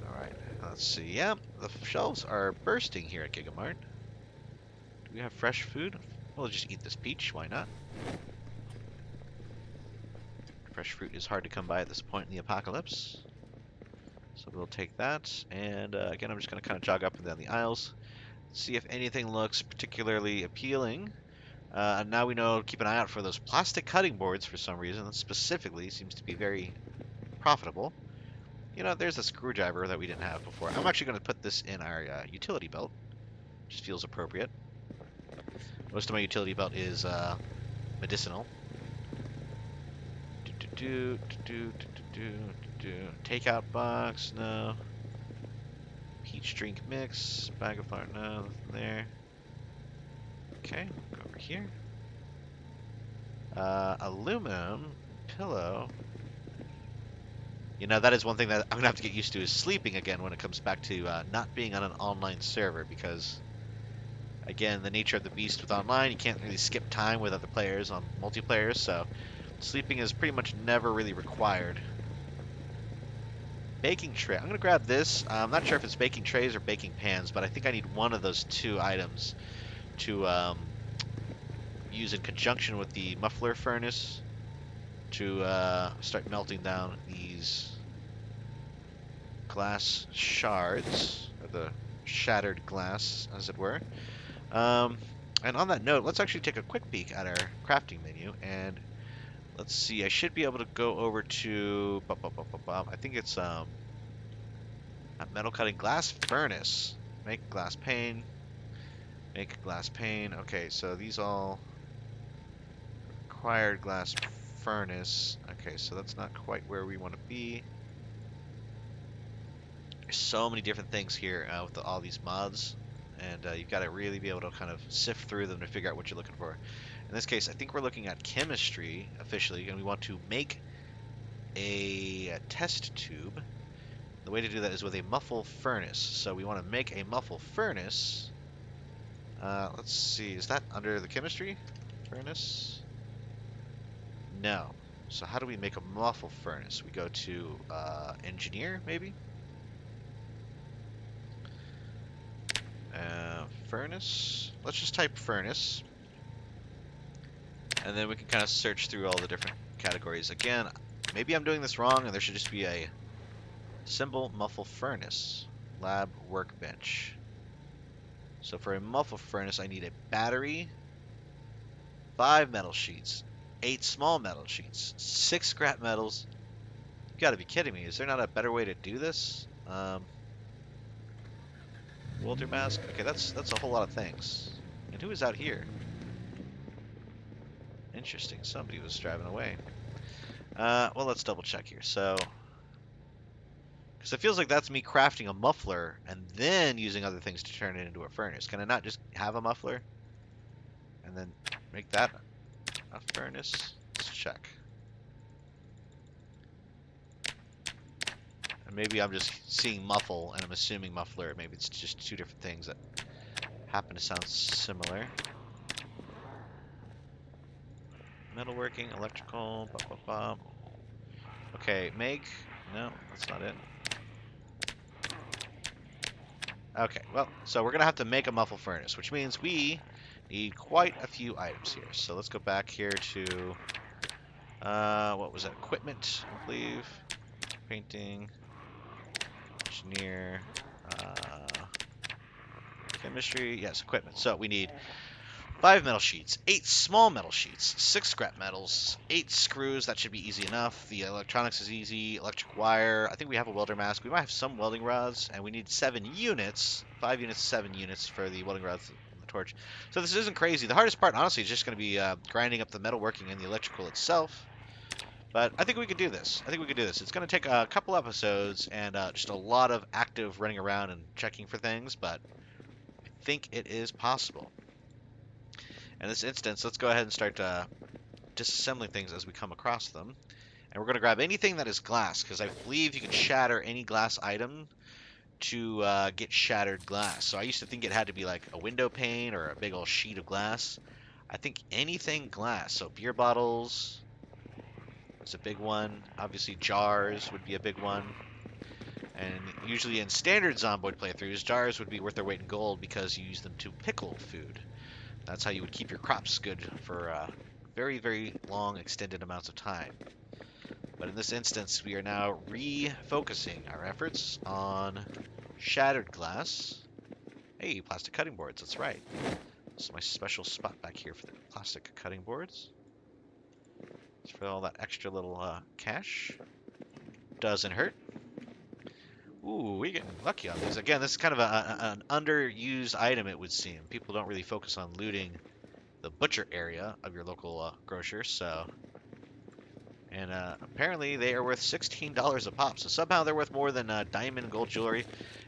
Alright, let's see. Yeah, the shelves are bursting here at Gigamart. Do we have fresh food? We'll just eat this peach. Why not? Fresh fruit is hard to come by at this point in the apocalypse. So we'll take that. And again, I'm just going to kind of jog up and down the aisles. See if anything looks particularly appealing. And now we know to keep an eye out for those plastic cutting boards for some reason. Specifically, seems to be very profitable. You know, there's a screwdriver that we didn't have before. I'm actually going to put this in our utility belt. Just feels appropriate. Most of my utility belt is medicinal. Takeout box, no. Peach drink mix, bag of flour, no, nothing there. Okay, go over here. Aluminum pillow. You know, that is one thing that I'm gonna have to get used to is sleeping again when it comes back to not being on an online server because, again, the nature of the beast with online, you can't really skip time with other players on multiplayer, so sleeping is pretty much never really required. Baking tray. I'm going to grab this. I'm not sure if it's baking trays or baking pans, but I think I need one of those two items to use in conjunction with the Muffle Furnace to start melting down these glass shards, or the shattered glass, as it were. And on that note, let's actually take a quick peek at our crafting menu, and let's see, I should be able to go over to, I think it's metal cutting glass furnace. Make glass pane. Make glass pane. Okay, so these all required glass furnace. Okay, so that's not quite where we want to be. There's so many different things here with all these mods, and you've got to really be able to kind of sift through them to figure out what you're looking for. In this case, I think we're looking at chemistry officially, and we want to make a test tube. The way to do that is with a muffle furnace. So we want to make a muffle furnace. Let's see, is that under the chemistry furnace? No. So how do we make a muffle furnace? We go to engineer, maybe? Furnace. Let's just type furnace. And then we can kind of search through all the different categories. Again, maybe I'm doing this wrong and there should just be a symbol muffle furnace. Lab workbench. So for a muffle furnace, I need a battery, 5 metal sheets, 8 small metal sheets, 6 scrap metals. You gotta be kidding me. Is there not a better way to do this? Welder mask? Okay, that's a whole lot of things. And who is out here? Interesting. Somebody was driving away. Well, let's double check here. So, because it feels like that's me crafting a muffler and then using other things to turn it into a furnace. Can I not just have a muffler and then make that a furnace? Let's check. And maybe I'm just seeing muffle and I'm assuming muffler. Maybe it's just two different things that happen to sound similar. Metalworking, electrical, blah, blah, blah. Okay, make. No, that's not it. Okay, well, so we're going to have to make a muffle furnace, which means we need quite a few items here. So let's go back here to, what was that, equipment, I believe. Painting, engineer, chemistry, yes, equipment. So we need 5 metal sheets, 8 small metal sheets, 6 scrap metals, 8 screws. That should be easy enough. The electronics is easy. Electric wire. I think we have a welder mask. We might have some welding rods, and we need 7 units. 5 units, 7 units for the welding rods and the torch. So this isn't crazy. The hardest part, honestly, is just going to be grinding up the metalworking and the electrical itself. But I think we could do this. I think we could do this. It's going to take a couple episodes and just a lot of active running around and checking for things, but I think it is possible. In this instance, let's go ahead and start disassembling things as we come across them. And we're going to grab anything that is glass, because I believe you can shatter any glass item to get shattered glass. So I used to think it had to be like a window pane or a big old sheet of glass. I think anything glass, so beer bottles is a big one. Obviously jars would be a big one. And usually in standard Zomboid playthroughs, jars would be worth their weight in gold because you use them to pickle food. That's how you would keep your crops good for very, very long, extended amounts of time. But in this instance, we are now refocusing our efforts on shattered glass. Hey, plastic cutting boards, that's right. This is my special spot back here for the plastic cutting boards. It's for all that extra little cash. Doesn't hurt. Ooh, we're getting lucky on these. Again, this is kind of an underused item, it would seem. People don't really focus on looting the butcher area of your local grocer, so... And apparently they are worth $16 a pop, so somehow they're worth more than diamond and gold jewelry.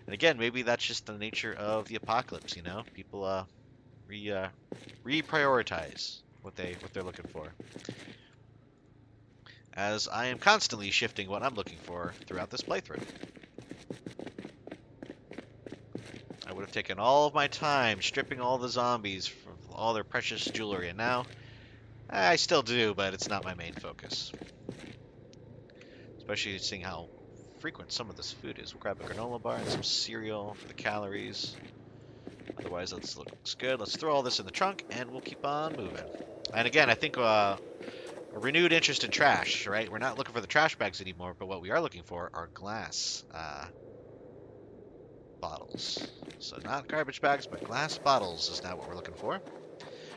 And again, maybe that's just the nature of the apocalypse, you know? People reprioritize what they're looking for. As I am constantly shifting what I'm looking for throughout this playthrough. I would have taken all of my time stripping all the zombies from all their precious jewelry, and now I still do, but it's not my main focus. Especially seeing how frequent some of this food is. We'll grab a granola bar and some cereal for the calories. Otherwise, that looks good. Let's throw all this in the trunk, and we'll keep on moving. And again, I think a renewed interest in trash, right? We're not looking for the trash bags anymore, but what we are looking for are glass bottles. So not garbage bags, but glass bottles is now what we're looking for.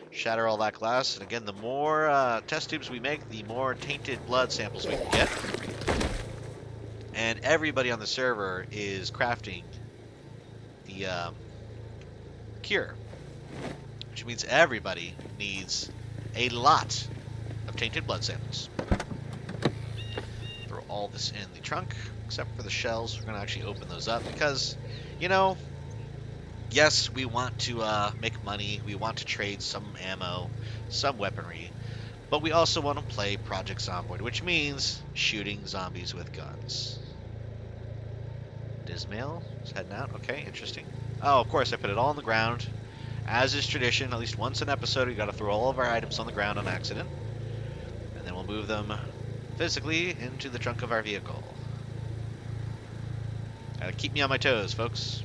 Shatter all that glass, and again, the more test tubes we make, the more tainted blood samples we can get. And everybody on the server is crafting the cure, which means everybody needs a lot of tainted blood samples. Throw all this in the trunk, except for the shells. We're going to actually open those up because, you know, yes, we want to make money. We want to trade some ammo, some weaponry, but we also want to play Project Zomboid, which means shooting zombies with guns. Dismail is heading out. Okay, interesting. Oh, of course, I put it all on the ground. As is tradition, at least once an episode, we got to throw all of our items on the ground on accident. And then we'll move them physically into the trunk of our vehicle. Gotta keep me on my toes, folks.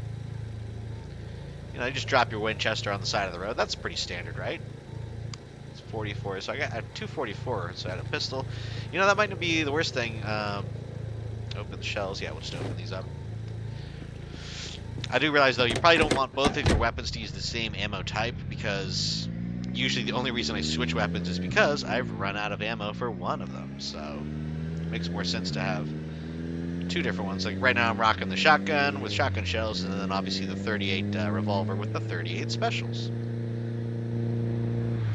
You know, you just drop your Winchester on the side of the road. That's pretty standard, right? It's 44, so I got 244, so I had a pistol. You know, that might not be the worst thing. Open the shells. Yeah, we'll just open these up. I do realize, though, you probably don't want both of your weapons to use the same ammo type, because usually the only reason I switch weapons is because I've run out of ammo for one of them, so it makes more sense to have two different ones. Like, right now I'm rocking the shotgun with shotgun shells, and then obviously the 38 revolver with the 38 specials.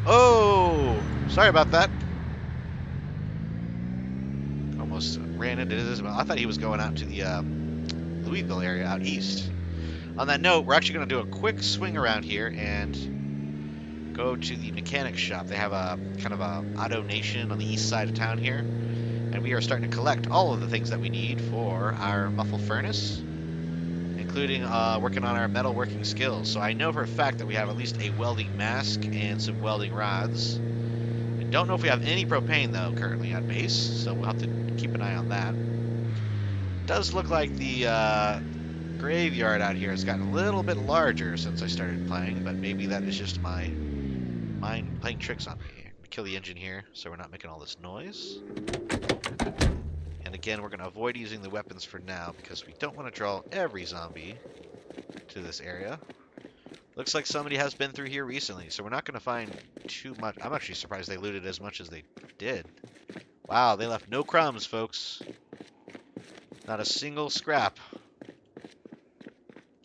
Oh! Sorry about that. Almost ran into Isabel. I thought he was going out to the Louisville area out east. On that note, we're actually going to do a quick swing around here and go to the mechanic shop. They have a kind of a Auto Nation on the east side of town here, and we are starting to collect all of the things that we need for our Muffle Furnace, including working on our metalworking skills. So I know for a fact that we have at least a welding mask and some welding rods. I don't know if we have any propane, though, currently at base, so we'll have to keep an eye on that. It does look like the graveyard out here has gotten a little bit larger since I started playing, but maybe that is just my mind playing tricks on me. I'm gonna kill the engine here so we're not making all this noise. And again, we're going to avoid using the weapons for now because we don't want to draw every zombie to this area. Looks like somebody has been through here recently, so we're not going to find too much. I'm actually surprised they looted as much as they did. Wow, they left no crumbs, folks. Not a single scrap.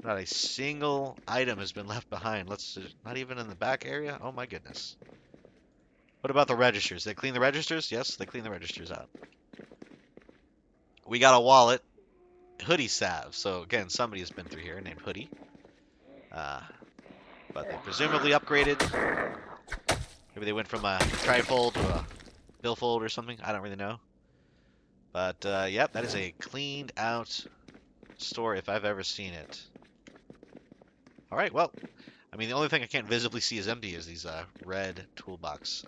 Not a single item has been left behind. Not even in the back area? Oh my goodness. What about the registers? They clean the registers? Yes, they clean the registers out. We got a wallet. Hoodie salve. So again, somebody has been through here named Hoodie. But they presumably upgraded. Maybe they went from a trifold to a billfold or something. I don't really know. But yep, that is a cleaned out store if I've ever seen it. Alright, well, I mean, the only thing I can't visibly see is empty is these red toolbox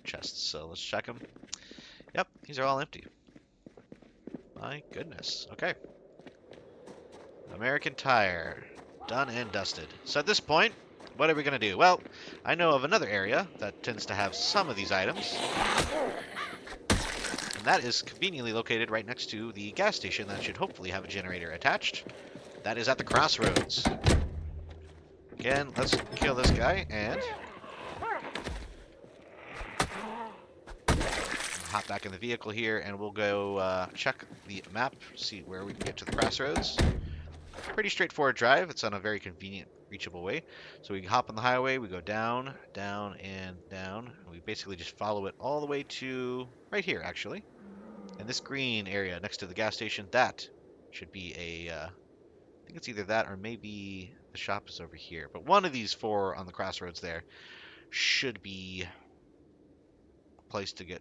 chests. So let's check them. Yep, these are all empty. My goodness. Okay. American Tire. Done and dusted. So at this point, what are we going to do? Well, I know of another area that tends to have some of these items. And that is conveniently located right next to the gas station that should hopefully have a generator attached. That is at the crossroads. Again, let's kill this guy and hop back in the vehicle here, and we'll go check the map, see where we can get to the crossroads. Pretty straightforward drive. It's on a very convenient, reachable way. So we hop on the highway, we go down, down, and down. And we basically just follow it all the way to right here, actually. And this green area next to the gas station, that should be I think it's either that or maybe the shop is over here. But one of these four on the crossroads there should be a place to get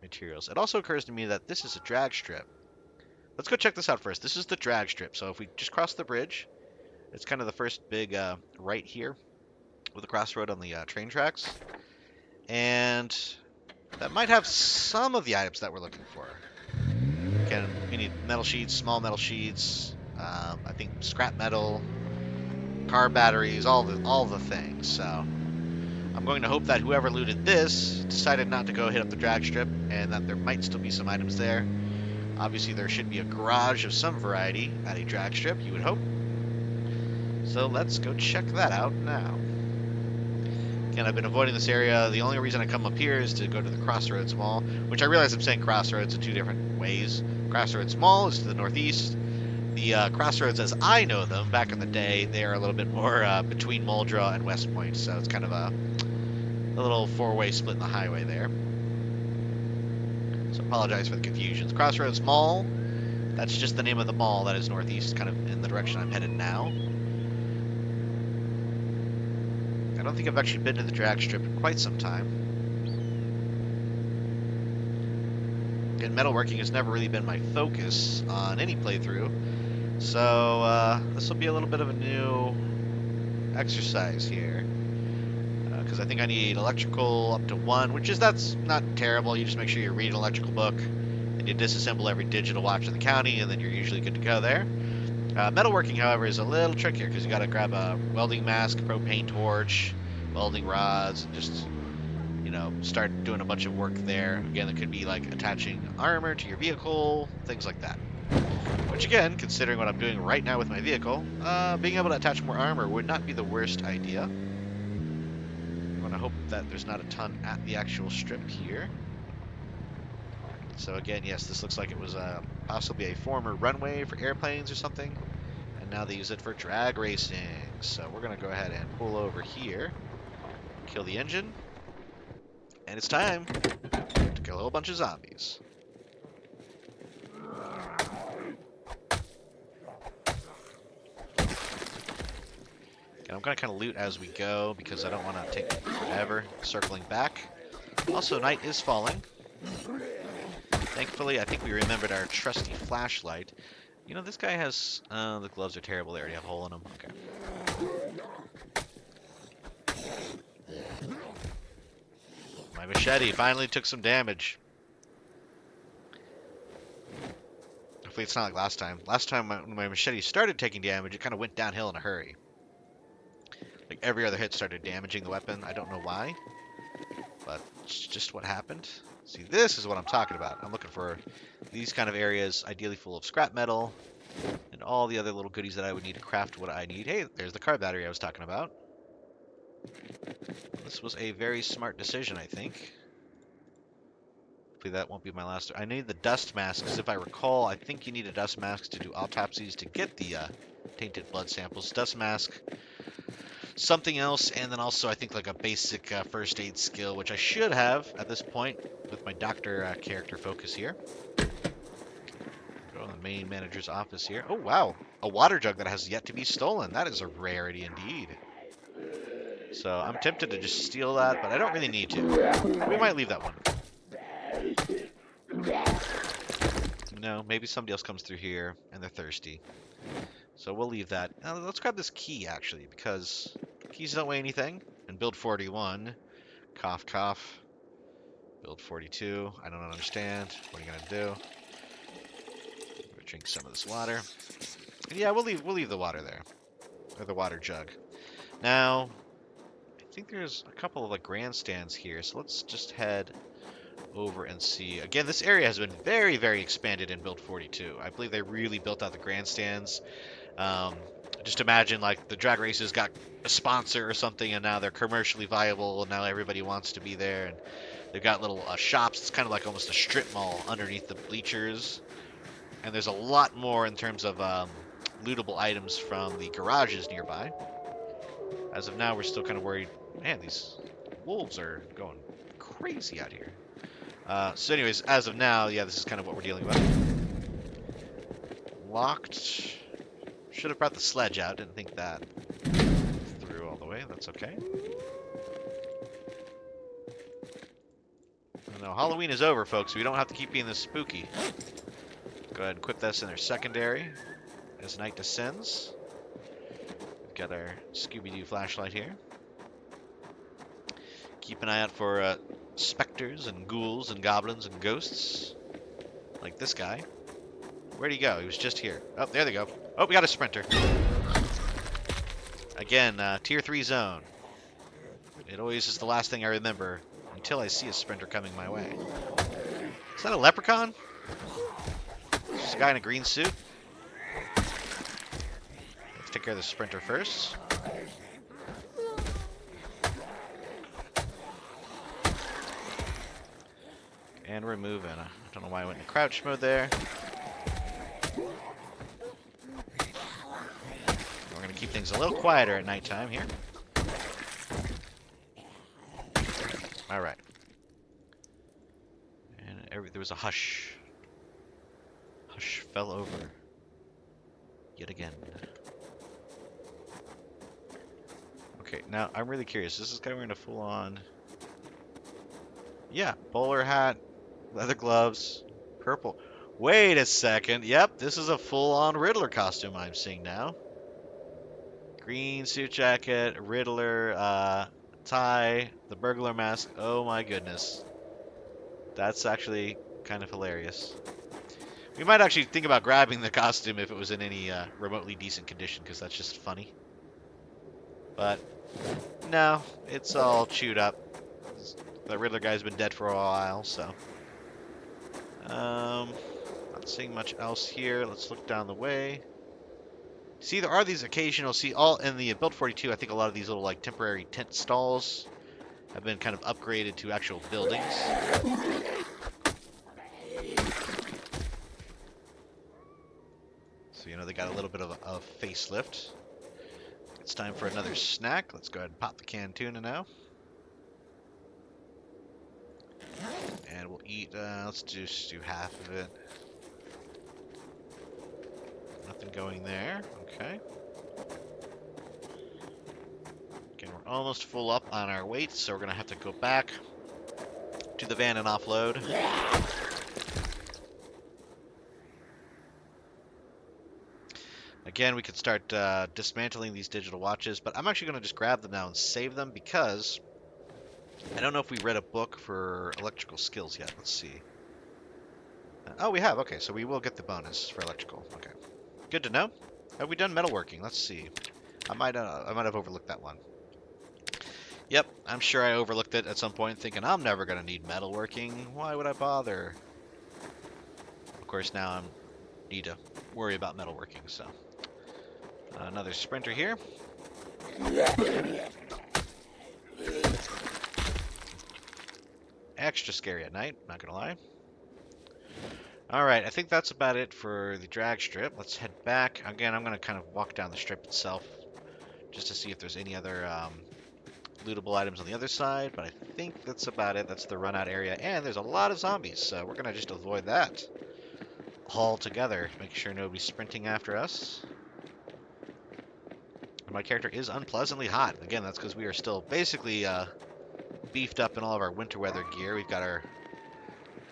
materials. It also occurs to me that this is a drag strip. Let's go check this out first. This is the drag strip. So if we just cross the bridge, it's kind of the first big right here with a crossroad on the train tracks. And that might have some of the items that we're looking for. Again, we need metal sheets, small metal sheets, I think scrap metal, car batteries, all the things. So I'm going to hope that whoever looted this decided not to go hit up the drag strip, and that there might still be some items there. Obviously, there should be a garage of some variety at a drag strip, you would hope. So let's go check that out now. Again, I've been avoiding this area. The only reason I come up here is to go to the Crossroads Mall, which I realize I'm saying Crossroads in two different ways. Crossroads Mall is to the northeast. The Crossroads, as I know them, back in the day, they are a little bit more between Muldra and West Point, so it's kind of a little four-way split in the highway there. So apologize for the confusions. Crossroads Mall, that's just the name of the mall that is northeast, kind of in the direction I'm headed now. I don't think I've actually been to the drag strip in quite some time. Again, metalworking has never really been my focus on any playthrough, so this will be a little bit of a new exercise here. Because I think I need electrical up to 1, that's not terrible. You just make sure you read an electrical book, and you disassemble every digital watch in the county, and then you're usually good to go there. Metalworking, however, is a little trickier because you got to grab a welding mask, propane torch, welding rods, and just, start doing a bunch of work there. Again, it could be like attaching armor to your vehicle, things like that. Which, again, considering what I'm doing right now with my vehicle, being able to attach more armor would not be the worst idea. I want to hope that there's not a ton at the actual strip here. So again, yes, this looks like it was possibly a former runway for airplanes or something, and now they use it for drag racing. So we're going to go ahead and pull over here, kill the engine, and it's time to kill a whole bunch of zombies. And I'm going to kind of loot as we go because I don't want to take forever circling back. Also, night is falling. Thankfully, I think we remembered our trusty flashlight. This guy has... the gloves are terrible. They already have a hole in them. Okay. My machete finally took some damage. Hopefully it's not like last time. Last time when my machete started taking damage, it kind of went downhill in a hurry. Like every other hit started damaging the weapon. I don't know why, but it's just what happened. See, this is what I'm talking about. I'm looking for these kind of areas, ideally full of scrap metal, and all the other little goodies that I would need to craft what I need. Hey, there's the car battery I was talking about. This was a very smart decision, I think. Hopefully that won't be my last. I need the dust mask, because if I recall, I think you need a dust mask to do autopsies to get the tainted blood samples. Dust mask, something else, and then also I think like a basic first aid skill, which I should have at this point with my doctor character focus here. Go to the main manager's office here. Oh wow, a water jug that has yet to be stolen. That is a rarity indeed. So I'm tempted to just steal that, but I don't really need to. We might leave that one. Maybe somebody else comes through here and they're thirsty. So we'll leave that. Now, let's grab this key, actually, because keys don't weigh anything. And build 41. Cough, cough. Build 42. I don't understand. What are you going to do? I'm going to drink some of this water. And yeah, we'll leave the water there. Or the water jug. Now, think there's a couple of like grandstands here, so let's just head over and see. Again, this area has been very, very expanded in Build 42. I believe they really built out the grandstands. Just imagine like the drag races got a sponsor or something, and now they're commercially viable, and now everybody wants to be there. And they've got little shops. It's kind of like almost a strip mall underneath the bleachers. And there's a lot more in terms of lootable items from the garages nearby. As of now, we're still kind of worried. Man, these wolves are going crazy out here. So anyways, as of now, yeah, this is kind of what we're dealing with. Locked. Should have brought the sledge out. Didn't think that through all the way. That's okay. No, Halloween is over, folks. We don't have to keep being this spooky. Go ahead and equip this in our secondary as night descends. We've got our Scooby-Doo flashlight here. Keep an eye out for specters and ghouls and goblins and ghosts. Like this guy. Where'd he go? He was just here. Oh, there they go. Oh, we got a sprinter. Again, tier 3 zone. It always is the last thing I remember until I see a sprinter coming my way. Is that a leprechaun? Just a guy in a green suit. Let's take care of the sprinter first. And we're moving. I don't know why I went into crouch mode there. We're going to keep things a little quieter at nighttime here. Alright. And there was a hush. Hush fell over. Yet again. Okay, now I'm really curious. Is this guy wearing a full-on... Yeah, bowler hat, leather gloves, purple. Wait a second. Yep, this is a full-on Riddler costume I'm seeing now. Green suit jacket, Riddler, tie, the burglar mask. Oh my goodness. That's actually kind of hilarious. We might actually think about grabbing the costume if it was in any remotely decent condition, because that's just funny. But no, it's all chewed up. The Riddler guy's been dead for a while, so. Not seeing much else here. Let's look down the way. See, there are these occasional, all in the Build 42, I think a lot of these little, like, temporary tent stalls have been kind of upgraded to actual buildings. So, you know, they got a little bit of a facelift. It's time for another snack. Let's go ahead and pop the canned tuna now. And we'll eat, let's just do half of it. Nothing going there. Okay. Again, we're almost full up on our weight, so we're going to have to go back to the van and offload. Again, we could start dismantling these digital watches, but I'm actually going to just grab them now and save them because I don't know if we read a book for electrical skills yet. Let's see. Oh, we have. Okay, so we will get the bonus for electrical. Okay. Good to know. Have we done metalworking? Let's see. I might have overlooked that one. Yep, I'm sure I overlooked it at some point, thinking I'm never going to need metalworking. Why would I bother? Of course, now I need to worry about metalworking, so. Another sprinter here. Extra scary at night, not going to lie. Alright, I think that's about it for the drag strip. Let's head back. Again, I'm going to kind of walk down the strip itself just to see if there's any other lootable items on the other side, but I think that's about it. That's the run out area, and there's a lot of zombies, so we're going to just avoid that altogether. Make sure nobody's sprinting after us. My character is unpleasantly hot. Again, that's because we are still basically beefed up in all of our winter weather gear. We've got our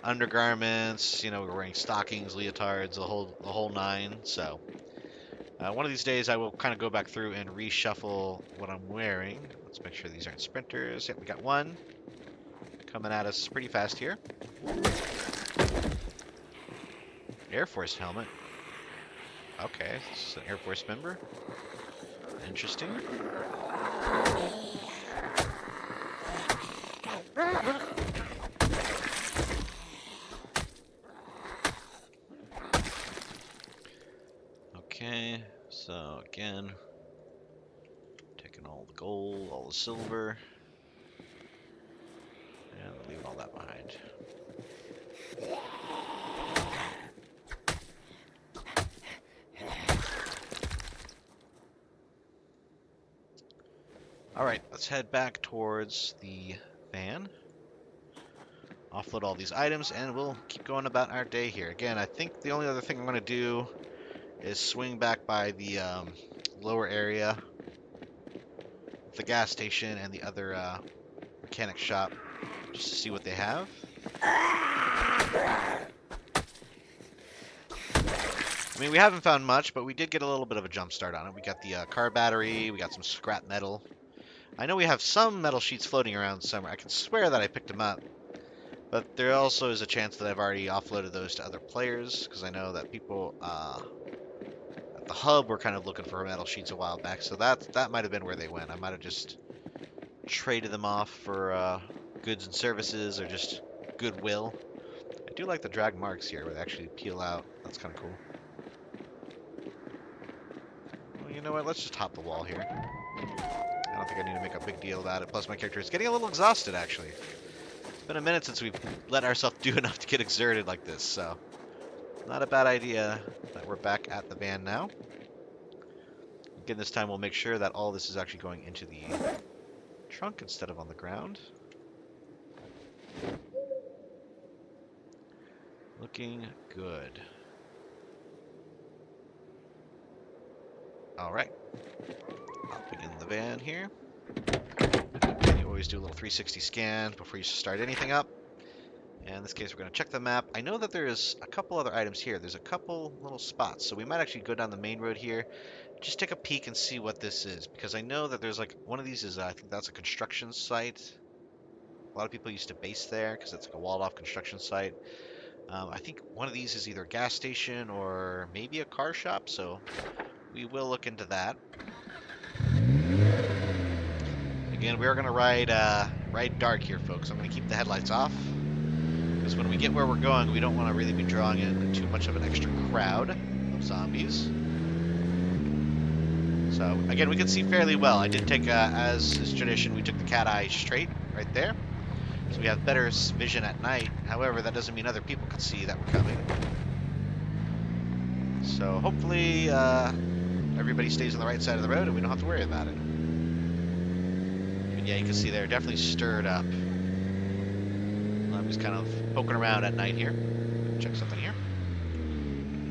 undergarments, you know, we're wearing stockings, leotards, the whole nine. So one of these days I will kind of go back through and reshuffle what I'm wearing. Let's make sure these aren't sprinters. Yep, we got one coming at us pretty fast here. Air Force helmet. Okay, this is an Air Force member. Interesting. Okay, so again, taking all the gold, all the silver, and leave all that behind. Alright, let's head back towards the van. Offload all these items, and we'll keep going about our day here. Again, I think the only other thing I'm going to do is swing back by the lower area, the gas station, and the other mechanic shop, just to see what they have. I mean, we haven't found much, but we did get a little bit of a jump start on it. We got the car battery, we got some scrap metal. I know we have some metal sheets floating around somewhere. I can swear that I picked them up. But there also is a chance that I've already offloaded those to other players, because I know that people at the hub were kind of looking for metal sheets a while back, so that might have been where they went. I might have just traded them off for goods and services, or just goodwill. I do like the drag marks here, where they actually peel out. That's kind of cool. Well, you know what? Let's just hop the wall here. I don't think I need to make a big deal about it. Plus, my character is getting a little exhausted, actually. It's been a minute since we've let ourselves do enough to get exerted like this, so not a bad idea that we're back at the van now. Again, this time we'll make sure that all this is actually going into the trunk instead of on the ground. Looking good. Alright. Hopping in the van here. And you always do a little 360 scan before you start anything up. And in this case, we're going to check the map. I know that there's a couple other items here. There's a couple little spots. So we might actually go down the main road here. Just take a peek and see what this is. Because I know that there's like, one of these is, I think that's a construction site. A lot of people used to base there because it's like a walled off construction site. I think one of these is either a gas station or maybe a car shop. So we will look into that. Again, we are going to ride dark here, folks. I'm going to keep the headlights off. Because when we get where we're going, we don't want to really be drawing in too much of an extra crowd of zombies. So, again, we can see fairly well. I did take, as is tradition, we took the cat eye straight right there. So we have better vision at night. However, that doesn't mean other people can see that we're coming. So hopefully everybody stays on the right side of the road and we don't have to worry about it. But yeah, you can see they're definitely stirred up. I'm just kind of poking around at night here. Check something here.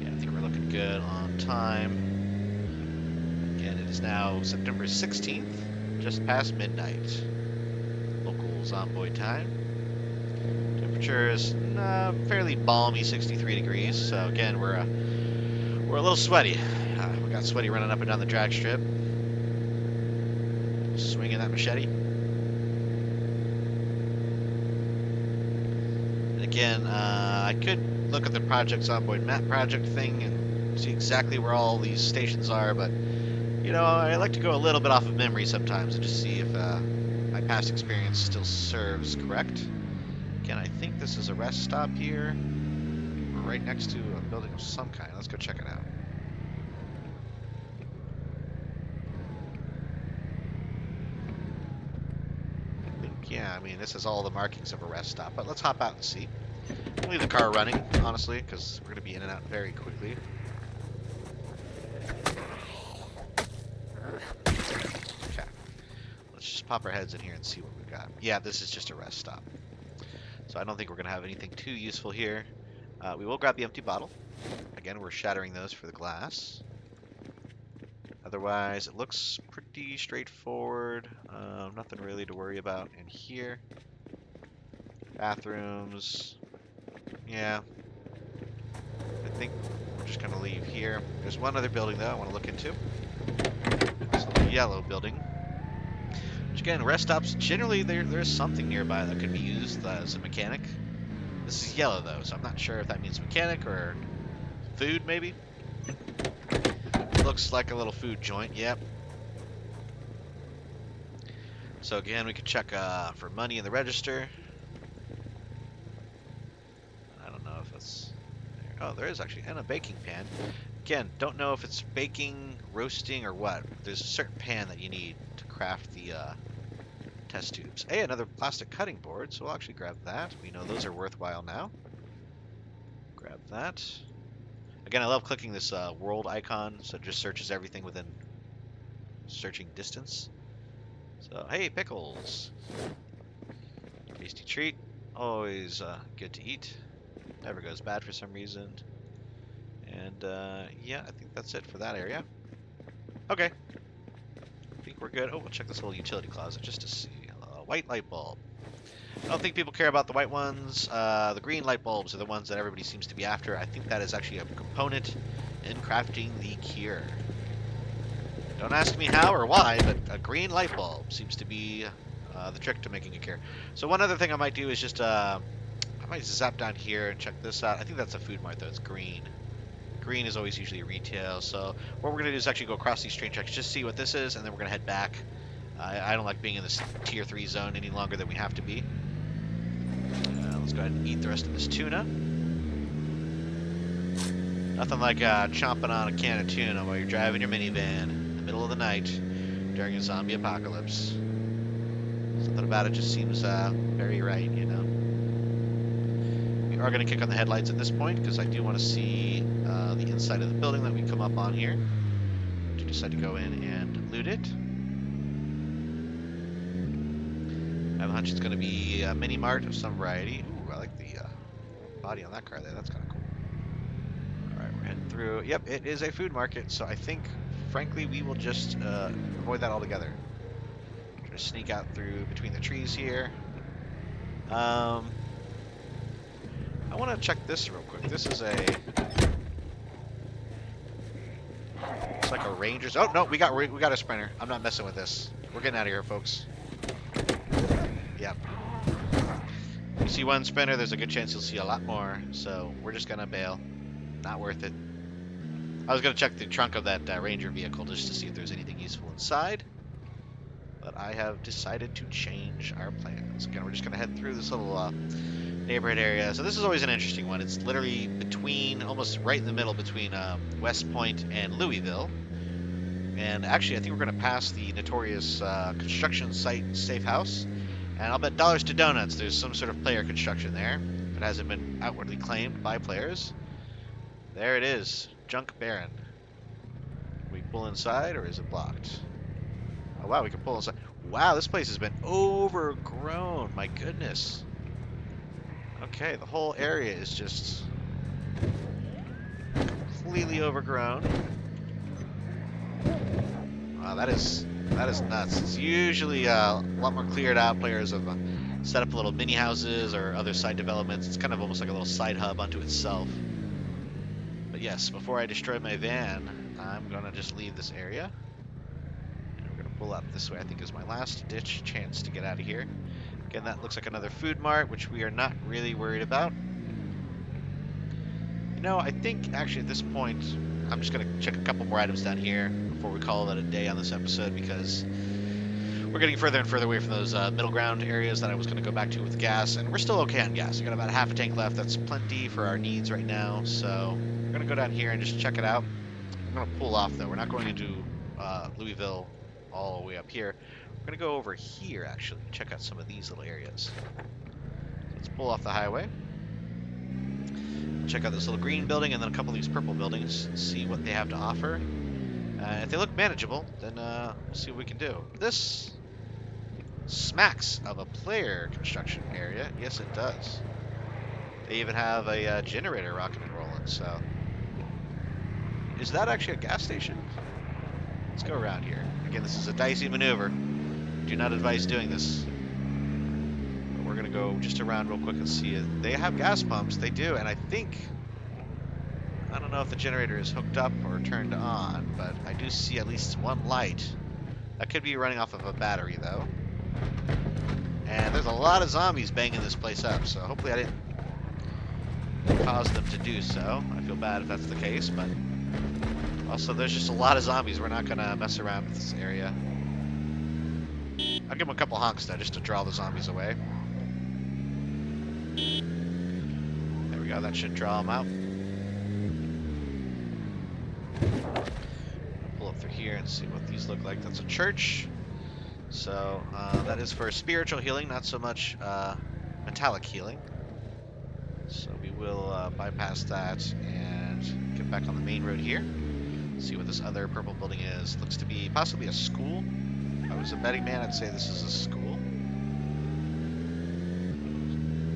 Yeah, I think we're looking good on time. Again, it is now September 16th, just past midnight. Local Zomboid time. Temperature is fairly balmy, 63 degrees. So again, we're a little sweaty. We got sweaty running up and down the drag strip. Swinging that machete. Again, I could look at the Project Zomboid map project thing and see exactly where all these stations are, but, you know, I like to go a little bit off of memory sometimes and just see if my past experience still serves correct. Again, I think this is a rest stop here. We're right next to a building of some kind. Let's go check it out. Yeah, I mean, this is all the markings of a rest stop, but let's hop out and see. I'll leave the car running, honestly, because we're going to be in and out very quickly. Okay. Let's just pop our heads in here and see what we've got. Yeah, this is just a rest stop. So I don't think we're going to have anything too useful here. We will grab the empty bottle. Again, we're shattering those for the glass. Otherwise, it looks pretty straightforward. Nothing really to worry about in here. Bathrooms. Yeah. I think we're just going to leave here. There's one other building, though, I want to look into. It's a yellow building. Which, again, rest stops, generally there's something nearby that could be used as a mechanic. This is yellow, though, so I'm not sure if that means mechanic or food, maybe. Looks like a little food joint, yep. So again, we could check for money in the register. I don't know if it's there. Oh, there is actually, and a baking pan. Again, don't know if it's baking, roasting, or what. There's a certain pan that you need to craft the test tubes. Hey, another plastic cutting board, so we'll actually grab that. We know those are worthwhile now. Grab that. Again, I love clicking this world icon, so it just searches everything within searching distance. So, hey, pickles. Tasty treat. Always good to eat. Never goes bad for some reason. And, yeah, I think that's it for that area. Okay. I think we're good. Oh, we'll check this little utility closet just to see. White light bulb. I don't think people care about the white ones. The green light bulbs are the ones that everybody seems to be after. I think that is actually a component in crafting the cure. Don't ask me how or why, but a green light bulb seems to be the trick to making a cure. So one other thing I might do is just, I might zap down here and check this out. I think that's a food mart though, it's green. Green is always usually retail, so what we're going to do is actually go across these train tracks, just see what this is, and then we're going to head back. I don't like being in this tier 3 zone any longer than we have to be. Let's go ahead and eat the rest of this tuna. Nothing like chomping on a can of tuna while you're driving your minivan in the middle of the night during a zombie apocalypse. Something about it just seems very right, you know. We are going to kick on the headlights at this point because I do want to see the inside of the building that we come up on here. To decide to go in and loot it. I have a hunch it's going to be a mini mart of some variety. Ooh, I like the body on that car there. That's kind of cool. Alright, we're heading through. Yep, it is a food market, so I think, frankly, we will just avoid that altogether. Try to sneak out through between the trees here. I want to check this real quick. This is a... It's like a ranger's... Oh, no, we got a sprinter. I'm not messing with this. We're getting out of here, folks. Yep. You see one sprinter, there's a good chance you'll see a lot more, so we're just gonna bail. Not worth it. I was gonna check the trunk of that ranger vehicle just to see if there's anything useful inside, but I have decided to change our plans. Again, we're just gonna head through this little neighborhood area. So this is always an interesting one. It's literally between, almost right in the middle between West Point and Louisville. And actually, I think we're gonna pass the notorious construction site safe house. And I'll bet dollars to donuts there's some sort of player construction there. If it hasn't been outwardly claimed by players. There it is. Junk Baron. Can we pull inside or is it blocked? Oh wow, we can pull inside. Wow, this place has been overgrown. My goodness. Okay, the whole area is just completely overgrown. Wow, that is nuts. It's usually a lot more cleared out. Players have set up little mini houses or other side developments. It's kind of almost like a little side hub unto itself. But yes, before I destroy my van, I'm gonna just leave this area. And we're gonna pull up this way. I think is my last ditch chance to get out of here. Again, that looks like another food mart, which we are not really worried about. You know, I think actually at this point, I'm just gonna check a couple more items down here before we call it a day on this episode because we're getting further and further away from those middle ground areas that I was going to go back to with gas, and we're still okay on gas. We got about half a tank left. That's plenty for our needs right now, so we're going to go down here and just check it out. I'm going to pull off, though. We're not going into Louisville all the way up here. We're going to go over here, actually, check out some of these little areas. Let's pull off the highway. Check out this little green building and then a couple of these purple buildings and see what they have to offer. If they look manageable, then we'll see what we can do. This smacks of a player construction area. Yes, it does. They even have a generator rocking and rolling, so... Is that actually a gas station? Let's go around here. Again, this is a dicey maneuver. Do not advise doing this. But we're going to go just around real quick and see it. They have gas pumps. They do, and I think... I don't know if the generator is hooked up or turned on, but I do see at least one light. That could be running off of a battery, though. And there's a lot of zombies banging this place up, so hopefully I didn't cause them to do so. I feel bad if that's the case, but... Also, there's just a lot of zombies. We're not going to mess around with this area. I'll give him a couple honks though, just to draw the zombies away. There we go. That should draw them out. Pull up through here and see what these look like. That's a church. So that is for spiritual healing, not so much metallic healing. So we will bypass that and get back on the main road here. See what this other purple building is. Looks to be possibly a school. If I was a betting man, I'd say this is a school.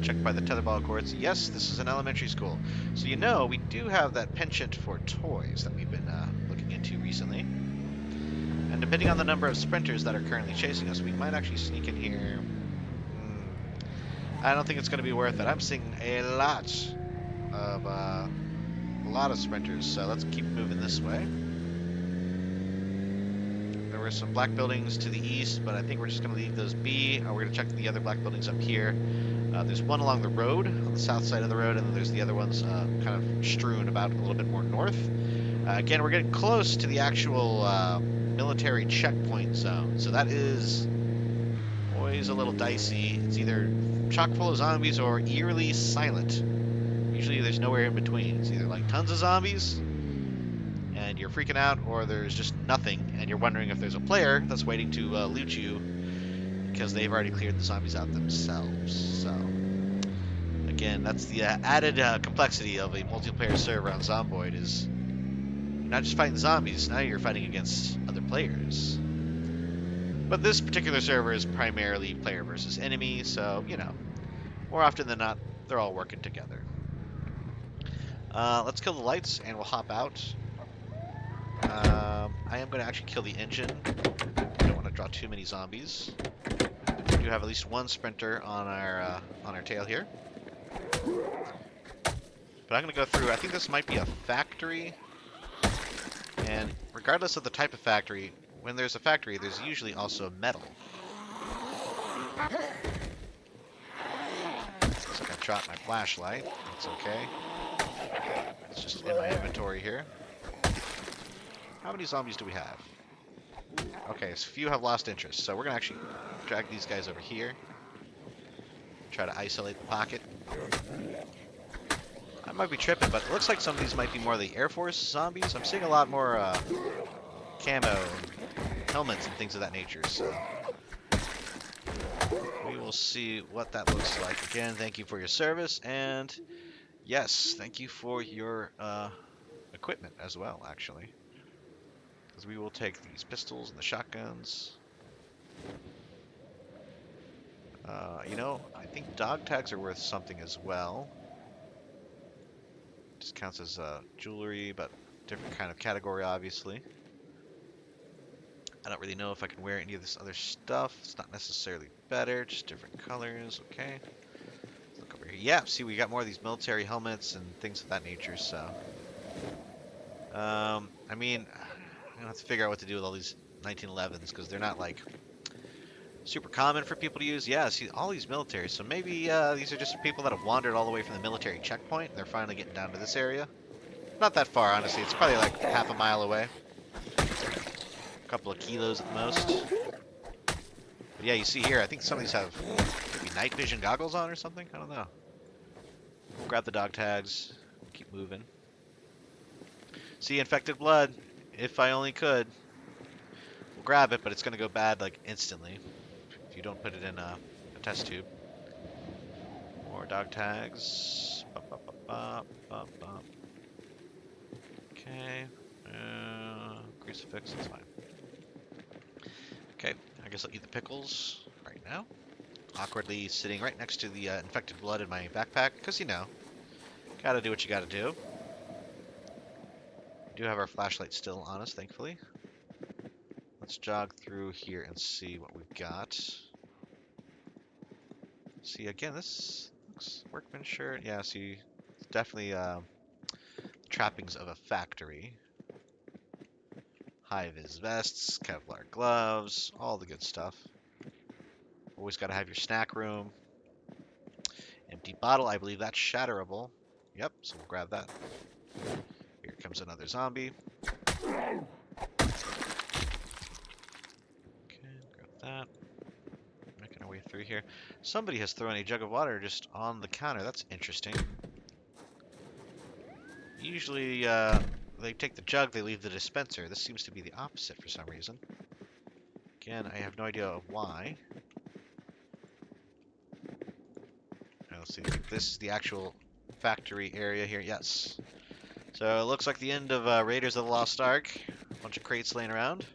Checked by the tetherball cords. Yes, this is an elementary school. So you know, we do have that penchant for toys that we've been looking into recently. And depending on the number of sprinters that are currently chasing us, we might actually sneak in here. I don't think it's going to be worth it. I'm seeing a lot of sprinters, so let's keep moving this way. There were some black buildings to the east, but I think we're just going to leave those be. We're going to check the other black buildings up here. There's one along the road, on the south side of the road, and then there's the other ones kind of strewn about a little bit more north. Again, we're getting close to the actual military checkpoint zone, so that is always a little dicey. It's either chock full of zombies or eerily silent. Usually there's nowhere in between. It's either like tons of zombies and you're freaking out, or there's just nothing and you're wondering if there's a player that's waiting to loot you because they've already cleared the zombies out themselves. So again, that's the added complexity of a multiplayer server on Zomboid is you're not just fighting zombies, now you're fighting against other players. But this particular server is primarily player versus enemy, so, you know, more often than not, they're all working together. Let's kill the lights, and we'll hop out. I am going to actually kill the engine. I don't want to draw too many zombies. We do have at least one sprinter on our tail here. But I'm going to go through, I think this might be a factory. And regardless of the type of factory, when there's a factory, there's usually also metal. Looks like I dropped my flashlight. That's okay. It's just in my inventory here. How many zombies do we have? Okay, so few have lost interest, so we're going to actually drag these guys over here. Try to isolate the pocket. I might be tripping, but it looks like some of these might be more of the Air Force zombies. I'm seeing a lot more camo, helmets, and things of that nature, so we will see what that looks like. Again, thank you for your service, and yes, thank you for your equipment as well, actually. Because we will take these pistols and the shotguns. You know, I think dog tags are worth something as well. Just counts as jewelry, but different kind of category, obviously. I don't really know if I can wear any of this other stuff. It's not necessarily better, just different colors. Okay. Let's look over here. Yeah, see, we got more of these military helmets and things of that nature, so. I mean, I'm gonna have to figure out what to do with all these 1911s, because they're not, like, super common for people to use. Yeah, see, all these militaries. So maybe these are just people that have wandered all the way from the military checkpoint, and they're finally getting down to this area. Not that far, honestly. It's probably like half a mile away. A couple of kilos at the most. But yeah, you see here, I think some of these have maybe night vision goggles on or something. I don't know. We'll grab the dog tags. We'll keep moving. See, infected blood. If I only could. We'll grab it, but it's going to go bad like instantly if you don't put it in a test tube. More dog tags. Okay. Crucifix, that's fine. Okay, I guess I'll eat the pickles right now. Awkwardly sitting right next to the infected blood in my backpack, because, you know, gotta do what you gotta do. We do have our flashlight still on us, thankfully. Let's jog through here and see what we've got. See, again, this looks workman shirt. Yeah, see, it's definitely trappings of a factory. High-vis vests, Kevlar gloves, all the good stuff. Always got to have your snack room. Empty bottle, I believe that's shatterable. Yep, so we'll grab that. Here comes another zombie. Okay, grab that. here. Somebody has thrown a jug of water just on the counter. That's interesting. Usually, they take the jug, they leave the dispenser. This seems to be the opposite for some reason. Again, I have no idea why. Now, let's see. This is the actual factory area here. Yes. So it looks like the end of Raiders of the Lost Ark. A bunch of crates laying around.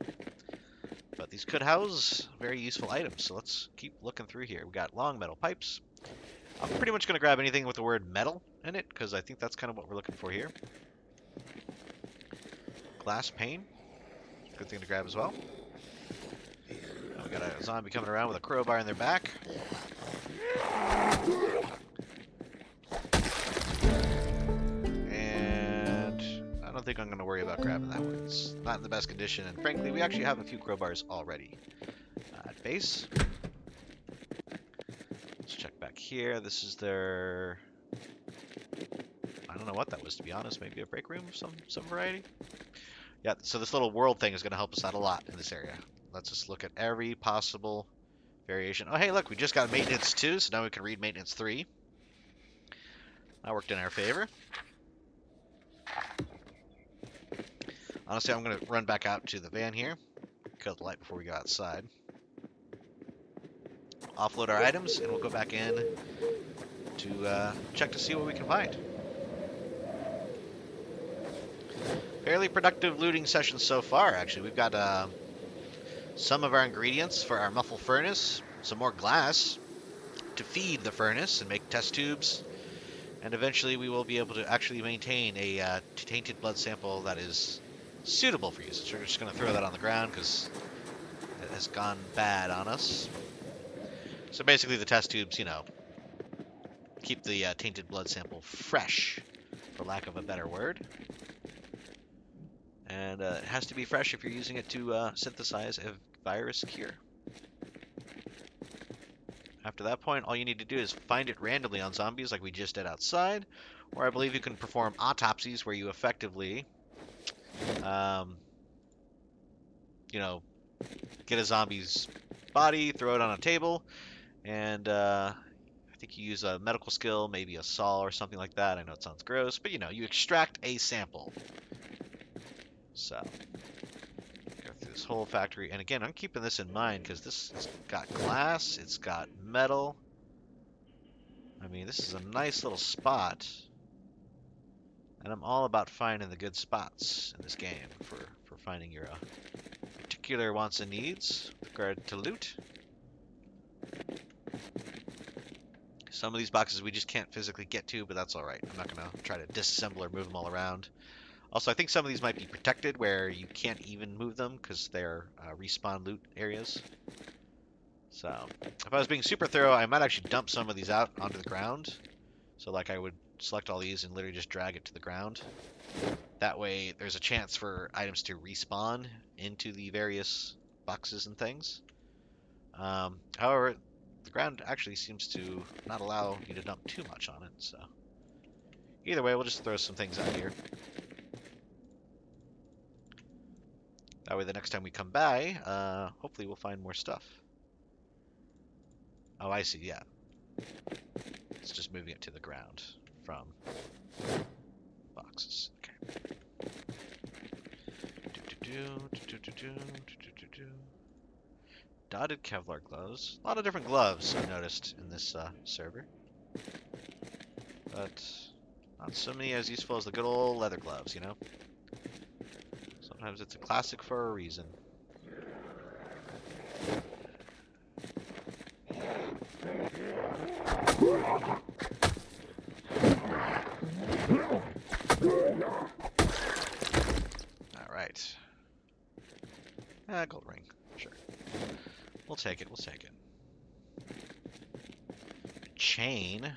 But these could house very useful items. So let's keep looking through here. We got long metal pipes. I'm pretty much going to grab anything with the word metal in it, because I think that's kind of what we're looking for here. Glass pane. Good thing to grab as well. Now we got a zombie coming around with a crowbar in their back. And I don't think I'm going to worry about grabbing that one. It's not in the best condition, and frankly, we actually have a few crowbars already at base. Let's check back here. This is their... I don't know what that was, to be honest. Maybe a break room of some variety? Yeah, so this little world thing is going to help us out a lot in this area. Let's just look at every possible variation. Oh, hey, look, we just got maintenance 2, so now we can read maintenance 3. That worked in our favor. Honestly, I'm going to run back out to the van here. Kill the light before we go outside. Offload our items, and we'll go back in to check to see what we can find. Fairly productive looting session so far, actually. We've got some of our ingredients for our Muffle Furnace, some more glass to feed the furnace and make test tubes, and eventually we will be able to actually maintain a tainted blood sample that is suitable for use. So we're just going to throw that on the ground because it has gone bad on us. So basically the test tubes, you know, keep the tainted blood sample fresh, for lack of a better word. And it has to be fresh if you're using it to synthesize a virus cure. After that point, all you need to do is find it randomly on zombies like we just did outside, or I believe you can perform autopsies where you effectively, you know, get a zombie's body, throw it on a table, and I think you use a medical skill, maybe a saw or something like that. I know it sounds gross, but you know, you extract a sample. So, go through this whole factory. And again, I'm keeping this in mind because this has got glass, it's got metal. I mean, this is a nice little spot. And I'm all about finding the good spots in this game for finding your particular wants and needs with regard to loot. Some of these boxes we just can't physically get to, but that's alright. I'm not going to try to disassemble or move them all around. Also, I think some of these might be protected where you can't even move them because they're respawn loot areas. So, if I was being super thorough, I might actually dump some of these out onto the ground. So, like, I would select all these and literally just drag it to the ground. That way, there's a chance for items to respawn into the various boxes and things. However, the ground actually seems to not allow you to dump too much on it, so... Either way, we'll just throw some things out here. That way the next time we come by, hopefully we'll find more stuff. Oh, I see, yeah. It's just moving it to the ground from boxes. Okay. Dotted Kevlar gloves. A lot of different gloves I've noticed in this server. But not so many as useful as the good old leather gloves, you know? Sometimes it's a classic for a reason. Alright. Gold ring. Sure. We'll take it, we'll take it. Chain. I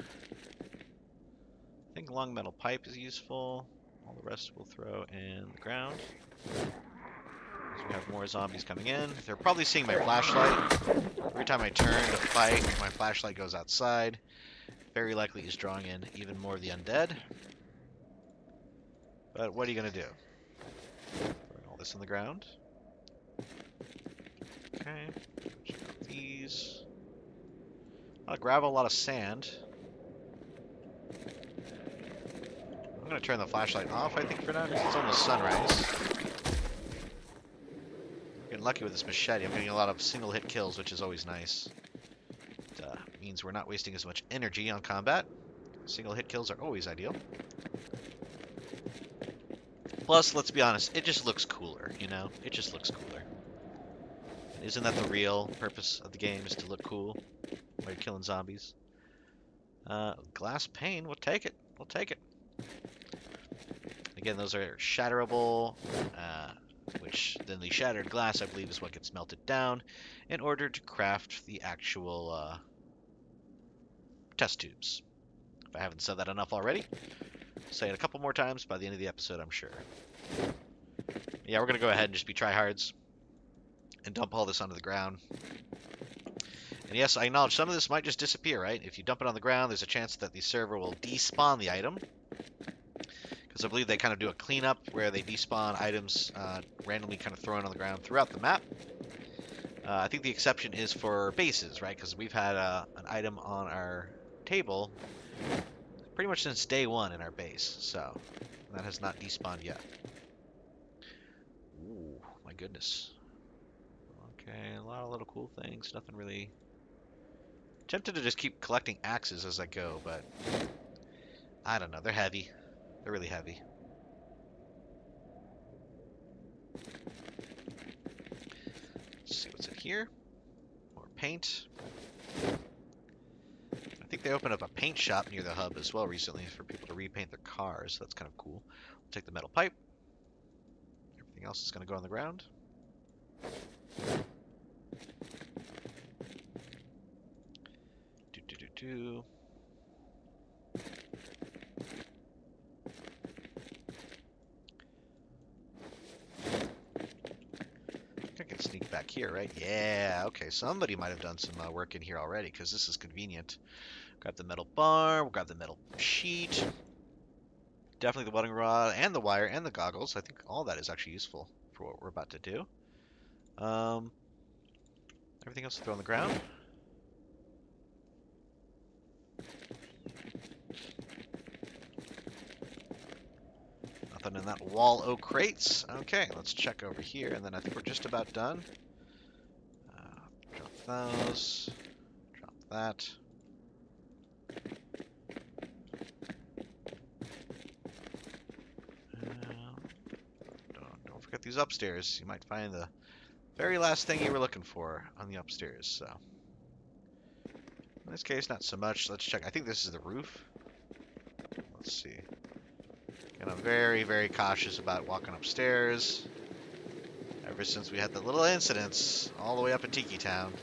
think long metal pipe is useful. All the rest we'll throw in the ground. We have more zombies coming in. They're probably seeing my flashlight. Every time I turn to fight, my flashlight goes outside. Very likely is drawing in even more of the undead. But what are you going to do? Throwing all this in the ground. Okay. Check out these. A lot of gravel, a lot of sand. I'm gonna turn the flashlight off, I think, for now, because it's almost sunrise. Getting lucky with this machete. I'm getting a lot of single hit kills, which is always nice. It means we're not wasting as much energy on combat. Single hit kills are always ideal. Plus, let's be honest, it just looks cooler, you know? It just looks cooler. And isn't that the real purpose of the game, is to look cool while you're killing zombies? Glass pane, we'll take it. We'll take it. Again, those are shatterable, which then the shattered glass, I believe, is what gets melted down in order to craft the actual test tubes. If I haven't said that enough already, say it a couple more times by the end of the episode, I'm sure. Yeah, we're going to go ahead and just be tryhards and dump all this onto the ground. And yes, I acknowledge some of this might just disappear, right? If you dump it on the ground, there's a chance that the server will despawn the item. Because I believe they kind of do a cleanup where they despawn items randomly kind of thrown on the ground throughout the map. I think the exception is for bases, right? Because we've had an item on our table pretty much since day one in our base. So that has not despawned yet. Ooh, my goodness. Okay, a lot of little cool things. Nothing really... Tempted to just keep collecting axes as I go, but... I don't know. They're heavy. They're really heavy. Let's see what's in here. More paint. I think they opened up a paint shop near the hub as well recently for people to repaint their cars. So that's kind of cool. We'll take the metal pipe. Everything else is going to go on the ground. Do. I can sneak back here, right? Yeah, okay. Somebody might have done some work in here already, because this is convenient. Grab the metal bar, we'll grab the metal sheet. Definitely the welding rod, and the wire, and the goggles. I think all that is actually useful for what we're about to do. Everything else to throw on the ground. Nothing in that wall oak crates. Okay, let's check over here, and then I think we're just about done. Drop those. Drop that. Don't forget these upstairs. You might find the very last thing you were looking for on the upstairs, so. In this case, not so much. Let's check. I think this is the roof. Let's see. And I'm very, very cautious about walking upstairs. Ever since we had the little incidents all the way up in Tiki Town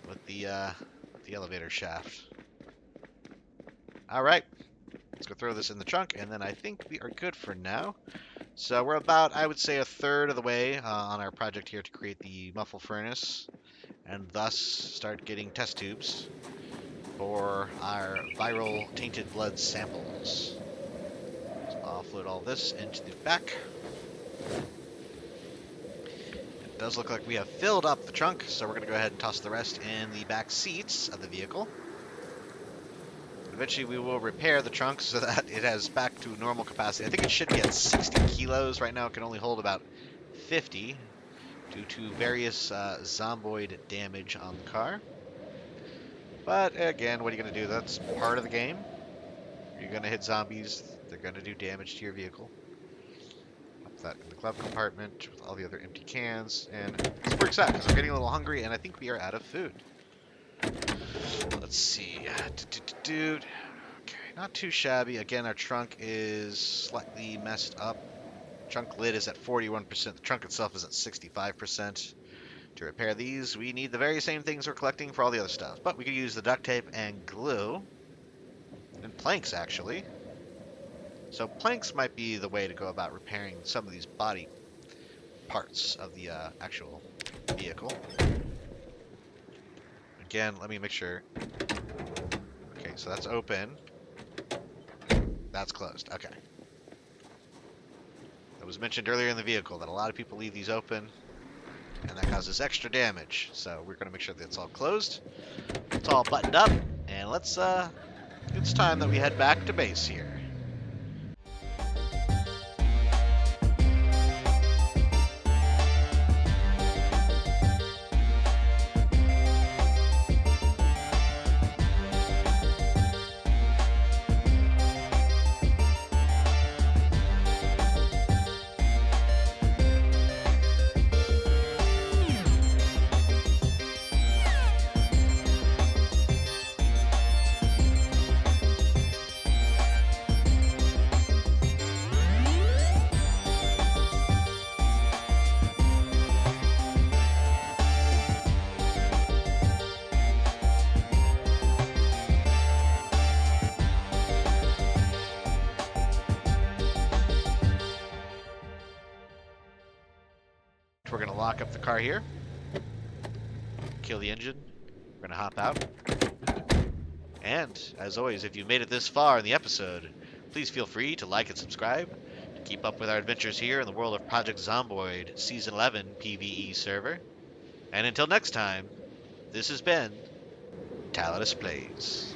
with the elevator shaft. All right, let's go throw this in the trunk, and then I think we are good for now. So we're about, I would say, a third of the way on our project here to create the Muffle Furnace, and thus start getting test tubes for our viral tainted blood samples. So offload all this into the back. It does look like we have filled up the trunk, so we're going to go ahead and toss the rest in the back seats of the vehicle. Eventually we will repair the trunk so that it has back to normal capacity. I think it should be at 60 kilos. Right now it can only hold about 50 due to various zomboid damage on the car. But again, what are you going to do? That's part of the game. You're going to hit zombies. They're going to do damage to your vehicle. Pop that in the glove compartment with all the other empty cans. And this works out because I'm getting a little hungry and I think we are out of food. Let's see. Okay, not too shabby. Again, our trunk is slightly messed up. Trunk lid is at 41%. The trunk itself is at 65%. To repair these, we need the very same things we're collecting for all the other stuff. But we could use the duct tape and glue. And planks, actually. So planks might be the way to go about repairing some of these body parts of the actual vehicle. Again, let me make sure. Okay, so that's open. That's closed. Okay. That was mentioned earlier in the vehicle that a lot of people leave these open. and that causes extra damage. So we're going to make sure that it's all closed. It's all buttoned up, and it's time that we head back to base here. We're going to lock up the car here, kill the engine, we're going to hop out. And, as always, if you made it this far in the episode, please feel free to like and subscribe to keep up with our adventures here in the world of Project Zomboid Season 11 PvE server. And until next time, this has been Tallidus Plays.